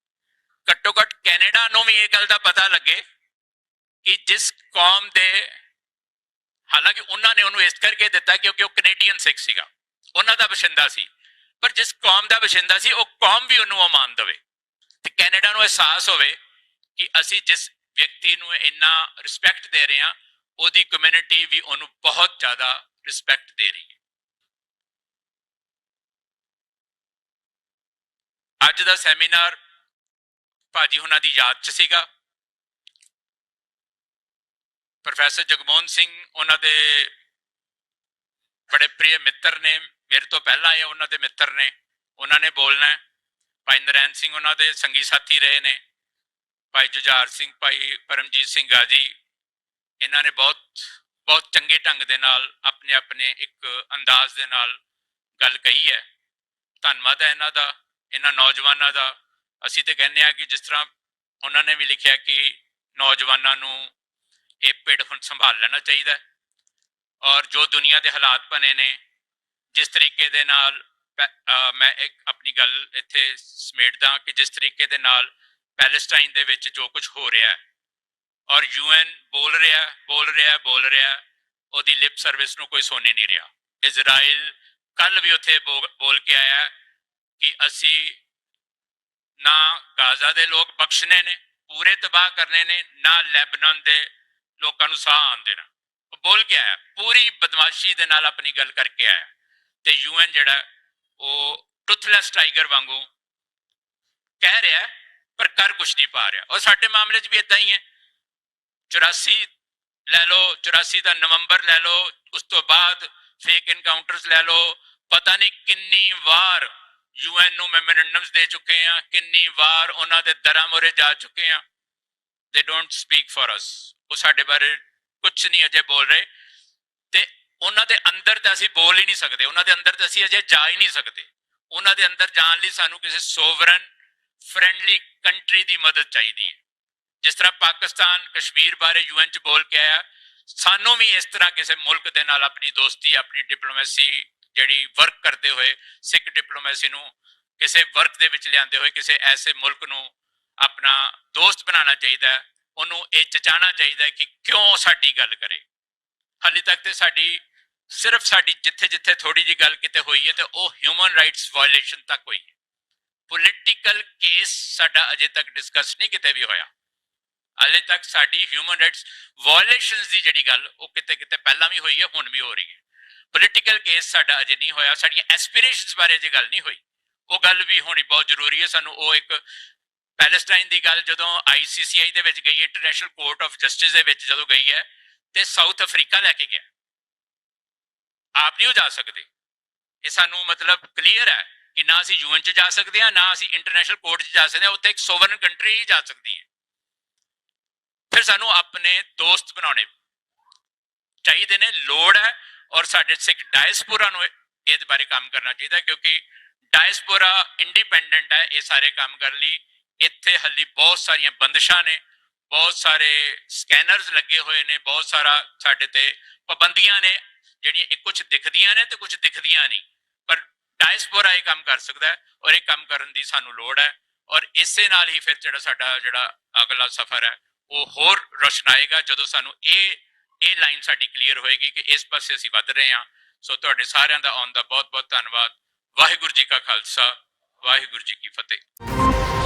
ਘੱਟੋ ਘੱਟ ਕੈਨੇਡਾ ਨੂੰ ਵੀ ਇਹ ਗੱਲ ਦਾ ਪਤਾ ਲੱਗੇ ਕਿ ਜਿਸ ਕੌਮ ਦੇ, ਹਾਲਾਂਕਿ ਉਹਨਾਂ ਨੇ ਉਹਨੂੰ ਇਸ ਕਰਕੇ ਦਿੱਤਾ ਕਿਉਂਕਿ ਉਹ ਕੈਨੇਡੀਅਨ ਸਿੱਖ ਸੀਗਾ, ਉਹਨਾਂ ਦਾ ਬਸ਼ਿੰਦਾ ਸੀ, ਪਰ ਜਿਸ ਕੌਮ ਦਾ ਬਸ਼ਿੰਦਾ ਸੀ ਉਹ ਕੌਮ ਵੀ ਉਹਨੂੰ ਮਾਣ ਦੇਵੇ ਤੇ ਕੈਨੇਡਾ ਨੂੰ ਅਹਿਸਾਸ ਹੋਵੇ ਕਿ ਅਸੀਂ ਜਿਸ ਵਿਅਕਤੀ ਨੂੰ ਇੰਨਾ ਰਿਸਪੈਕਟ ਦੇ ਰਹੇ ਹਾਂ, ਉਹਦੀ ਕਮਿਊਨਿਟੀ ਵੀ ਉਹਨੂੰ ਬਹੁਤ ਜ਼ਿਆਦਾ ਰਿਸਪੈਕਟ ਦੇ ਰਹੀ ਹੈ। ਅੱਜ ਦਾ ਸੈਮੀਨਾਰ ਭਾਜੀ ਉਹਨਾਂ ਦੀ ਯਾਦ 'ਚ ਸੀਗਾ। ਪ੍ਰੋਫੈਸਰ ਜਗਮੋਹਨ ਸਿੰਘ ਉਹਨਾਂ ਦੇ ਬੜੇ ਪ੍ਰਿय ਮਿੱਤਰ ਨੇ, ਮੇਰੇ ਤੋਂ ਪਹਿਲਾਂ ਆਏ ਉਹਨਾਂ ਦੇ ਮਿੱਤਰ ਨੇ, ਉਹਨਾਂ ਨੇ ਬੋਲਣਾ ਹੈ। ਭਾਈ ਨਰੈਣ ਸਿੰਘ ਉਹਨਾਂ ਦੇ ਸੰਗੀ ਸਾਥੀ ਰਹੇ ਨੇ, ਭਾਈ ਜੁਝਾਰ ਸਿੰਘ, ਭਾਈ ਪਰਮਜੀਤ ਸਿੰਘ ਗਾਜੀ, ਇਹਨਾਂ ਨੇ ਬਹੁਤ ਚੰਗੇ ਢੰਗ ਦੇ ਨਾਲ ਆਪਣੇ ਆਪਣੇ ਇੱਕ ਅੰਦਾਜ਼ ਦੇ ਨਾਲ ਗੱਲ ਕਹੀ ਹੈ। ਧੰਨਵਾਦ ਹੈ ਇਹਨਾਂ ਦਾ, ਇਹਨਾਂ ਨੌਜਵਾਨਾਂ ਦਾ। ਅਸੀਂ ਤੇ ਕਹਿੰਦੇ ਹਾਂ ਕਿ ਜਿਸ ਤਰ੍ਹਾਂ ਉਹਨਾਂ ਨੇ ਵੀ ਲਿਖਿਆ ਕਿ ਨੌਜਵਾਨਾਂ ਨੂੰ ਇਹ ਪਿੜ ਹੁਣ ਸੰਭਾਲ ਲੈਣਾ ਚਾਹੀਦਾ, ਔਰ ਜੋ ਦੁਨੀਆ ਦੇ ਹਾਲਾਤ ਬਣੇ ਨੇ, ਜਿਸ ਤਰੀਕੇ ਦੇ ਨਾਲ ਮੈਂ ਇੱਕ ਆਪਣੀ ਗੱਲ ਇੱਥੇ ਸਮੇਟਦਾ ਕਿ ਜਿਸ ਤਰੀਕੇ ਦੇ ਨਾਲ ਪੈਲੇਸਟਾਈਨ ਦੇ ਵਿੱਚ ਜੋ ਕੁਝ ਹੋ ਰਿਹਾ ਹੈ, ਔਰ UN ਬੋਲ ਰਿਹਾ, ਉਹਦੀ ਲਿਪ ਸਰਵਿਸ ਨੂੰ ਕੋਈ ਸੁਣ ਨਹੀਂ ਰਿਹਾ। ਇਜ਼ਰਾਈਲ ਕੱਲ ਵੀ ਉੱਥੇ ਬੋਲ ਕੇ ਆਇਆ ਕਿ ਅਸੀਂ ਨਾ ਗਾਜ਼ਾ ਦੇ ਲੋਕ ਬਖਸ਼ਣੇ ਨੇ, ਪੂਰੇ ਤਬਾਹ ਕਰਨੇ ਨੇ, ਨਾ ਲੈਬਨਾਨ ਦੇ ਲੋਕਾਂ ਨੂੰ ਸਾਹ ਆਉਣ ਦੇਣਾ। ਉਹ ਬੋਲ ਕੇ ਆਇਆ, ਪੂਰੀ ਬਦਮਾਸ਼ੀ ਦੇ ਨਾਲ ਆਪਣੀ ਗੱਲ ਕਰਕੇ ਆਇਆ। ਤੇ UN ਜਿਹੜਾ ਉਹ ਟੁੱਥਲੈਸ ਟਾਈਗਰ ਵਾਂਗੂ ਕਹਿ ਰਿਹਾ ਪਰ ਕਰ ਕੁਛ ਨਹੀਂ ਪਾ ਰਿਹਾ। ਔਰ ਸਾਡੇ ਮਾਮਲੇ 'ਚ ਵੀ ਇਦਾਂ ਹੀ ਹੈ। 84 ਲੈ ਲਓ, 84 ਦਾ ਨਵੰਬਰ ਲੈ ਲਓ, ਉਸ ਤੋਂ ਬਾਅਦ ਫੇਕ ਇਨਕਾਊਂਟਰਸ ਲੈ ਲਓ, ਪਤਾ ਨਹੀਂ ਕਿੰਨੀ ਵਾਰ UN ਨੂੰ ਮੈਮੋਰੈਂਡਮਸ ਦੇ ਚੁੱਕੇ ਆ, ਕਿੰਨੀ ਵਾਰ ਉਹਨਾਂ ਦੇ ਦਰਾਂ ਮੋਰੇ ਜਾ ਚੁੱਕੇ ਆ। ਦੇ ਡੋਂਟ ਸਪੀਕ ਫॉर ਅਸ। ਉਹ ਸਾਡੇ ਬਾਰੇ ਕੁਛ ਨਹੀਂ ਅਜੇ ਬੋਲ ਰਹੇ, ਤੇ ਉਹਨਾਂ ਦੇ ਅੰਦਰ ਤਾਂ ਅਸੀਂ ਬੋਲ ਹੀ ਨਹੀਂ ਸਕਦੇ, ਉਹਨਾਂ ਦੇ ਅੰਦਰ ਤਾਂ ਅਸੀਂ ਅਜੇ ਜਾ ਹੀ ਨਹੀਂ ਸਕਦੇ। ਉਹਨਾਂ ਦੇ ਅੰਦਰ ਜਾਣ ਲਈ ਸਾਨੂੰ ਕਿਸੇ ਸੋਵਰਨ ਫ੍ਰੈਂਡਲੀ ਕੰਟਰੀ ਦੀ ਮਦਦ ਚਾਹੀਦੀ ਹੈ। ਜਿਸ ਤਰ੍ਹਾਂ ਪਾਕਿਸਤਾਨ ਕਸ਼ਮੀਰ ਬਾਰੇ UN 'ਚ ਬੋਲ ਕੇ ਆਇਆ, ਸਾਨੂੰ ਵੀ ਇਸ ਤਰ੍ਹਾਂ ਕਿਸੇ ਮੁਲਕ ਦੇ ਨਾਲ ਆਪਣੀ ਦੋਸਤੀ, ਆਪਣੀ ਡਿਪਲੋਮੈਸੀ ਜਿਹੜੀ ਵਰਕ ਕਰਦੇ ਹੋਏ, ਸਿੱਖ ਡਿਪਲੋਮੈਸੀ ਨੂੰ ਕਿਸੇ ਵਰਕ ਦੇ ਵਿੱਚ ਲਿਆਂਦੇ ਹੋਏ ਕਿਸੇ ਐਸੇ ਮੁਲਕ ਨੂੰ ਆਪਣਾ ਦੋਸਤ ਬਣਾਉਣਾ ਚਾਹੀਦਾ ਹੈ। ਉਹਨੂੰ ਇਹ ਚਚਾਉਣਾ ਚਾਹੀਦਾ ਕਿ ਕਿਉਂ ਸਾਡੀ ਗੱਲ ਕਰੇ। ਹਾਲੇ ਤੱਕ ਤੇ ਸਿਰਫ ਸਾਡੀ ਜਿੱਥੇ ਥੋੜੀ ਜਿਹੀ ਗੱਲ ਕਿਤੇ ਹੋਈ ਹੈ ਤੇ ਉਹ ਹਿਊਮਨ ਰਾਈਟਸ ਵਾਇਲੇਸ਼ਨ ਤੱਕ ਹੋਈ ਹੈ। ਪੋਲੀਟੀਕਲ ਕੇਸ ਸਾਡਾ ਅਜੇ ਤੱਕ ਡਿਸਕਸ ਨਹੀਂ ਕਿਤੇ ਵੀ ਹੋਇਆ। ਹਾਲੇ ਤੱਕ ਸਾਡੀ ਹਿਊਮਨ ਰਾਈਟਸ ਵਾਇਲੇਸ਼ਨਸ ਦੀ ਜਿਹੜੀ ਗੱਲ ਉਹ ਕਿਤੇ ਪਹਿਲਾਂ ਵੀ ਹੋਈ ਹੈ, ਹੁਣ ਵੀ ਹੋ ਰਹੀ ਹੈ। ਪੋਲੀਟੀਕਲ ਕੇਸ ਸਾਡਾ ਅਜੇ ਨਹੀਂ ਹੋਇਆ। ਸਾਡੀਆਂ ਐਸਪੀਰੇਸ਼ਨਸ ਬਾਰੇ ਜੇ ਗੱਲ ਨਹੀਂ ਹੋਈ, ਉਹ ਗੱਲ ਵੀ ਹੋਣੀ ਬਹੁਤ ਜ਼ਰੂਰੀ ਹੈ। ਸਾਨੂੰ ਉਹ ਇੱਕ ਪੈਲੇਸਟਾਈਨ ਦੀ ਗੱਲ ਜਦੋਂ ICCI ਦੇ ਵਿੱਚ ਗਈ, ਇੰਟਰਨੈਸ਼ਨਲ ਕੋਰਟ ਆਫ ਜਸਟਿਸ ਦੇ ਵਿੱਚ ਜਦੋਂ ਗਈ ਹੈ, ਤੇ ਸਾਊਥ ਅਫਰੀਕਾ ਲੈ ਕੇ ਗਿਆ। ਆਪ ਨਹੀਂ ਜਾ ਸਕਦੇ। ਇਹ ਸਾਨੂੰ ਮਤਲਬ ਕਲੀਅਰ ਹੈ ਕਿ ਨਾ ਅਸੀਂ UN 'ਚ ਜਾ ਸਕਦੇ ਹਾਂ, ਨਾ ਅਸੀਂ ਇੰਟਰਨੈਸ਼ਨਲ ਕੋਰਟ 'ਚ ਜਾ ਸਕਦੇ ਹਾਂ। ਉੱਥੇ ਇੱਕ ਸੋਵਰਨ ਕੰਟਰੀ ਹੀ ਜਾ ਸਕਦੀ ਹੈ। ਫਿਰ ਸਾਨੂੰ ਆਪਣੇ ਦੋਸਤ ਬਣਾਉਣੇ ਚਾਹੀਦੇ ਨੇ। ਲੋੜ ਹੈ ਔਰ ਸਾਡੇ ਸਿੱਖ ਡਾਇਸਪੋਰਾ ਨੂੰ ਇਹਦੇ ਬਾਰੇ ਕੰਮ ਕਰਨਾ ਚਾਹੀਦਾ, ਕਿਉਂਕਿ ਡਾਇਸਪੋਰਾ ਇੰਡੀਪੈਂਡੈਂਟ ਹੈ ਇਹ ਸਾਰੇ ਕੰਮ ਕਰਨ ਲਈ। ਇੱਥੇ ਹਾਲੇ ਬਹੁਤ ਸਾਰੀਆਂ ਬੰਦਸ਼ਾਂ ਨੇ, ਬਹੁਤ ਸਾਰੇ ਸਕੈਨਰਸ ਲੱਗੇ ਹੋਏ ਨੇ, ਬਹੁਤ ਸਾਰਾ ਸਾਡੇ ਤੇ ਪਾਬੰਦੀਆਂ ਨੇ ਜਿਹੜੀਆਂ ਕੁਝ ਦਿਖਦੀਆਂ ਨੇ ਤੇ ਕੁਝ ਦਿਖਦੀਆਂ ਨਹੀਂ, ਪਰ ਡਾਇਸਪੋਰਾ ਇਹ ਕੰਮ ਕਰ ਸਕਦਾ ਹੈ ਔਰ ਇਹ ਕੰਮ ਕਰਨ ਦੀ ਸਾਨੂੰ ਲੋੜ ਹੈ। ਔਰ ਇਸੇ ਨਾਲ ਹੀ ਫਿਰ ਸਾਡਾ ਅਗਲਾ ਸਫ਼ਰ ਹੈ ਉਹ ਹੋਰ ਰੋਸ਼ਨਾਏਗਾ ਜਦੋਂ ਸਾਨੂੰ ਇਹ ਲਾਈਨ ਸਾਡੀ ਕਲੀਅਰ ਹੋਏਗੀ ਕਿ ਇਸ ਪਾਸੇ ਅਸੀਂ ਵੱਧ ਰਹੇ ਹਾਂ। ਸੋ ਤੁਹਾਡੇ ਸਾਰਿਆਂ ਦਾ ਆਉਣ ਦਾ ਬਹੁਤ ਬਹੁਤ ਧੰਨਵਾਦ। ਵਾਹਿਗੁਰੂ ਜੀ ਕਾ ਖਾਲਸਾ, ਵਾਹਿਗੁਰੂ ਜੀ ਕੀ ਫਤਿਹ।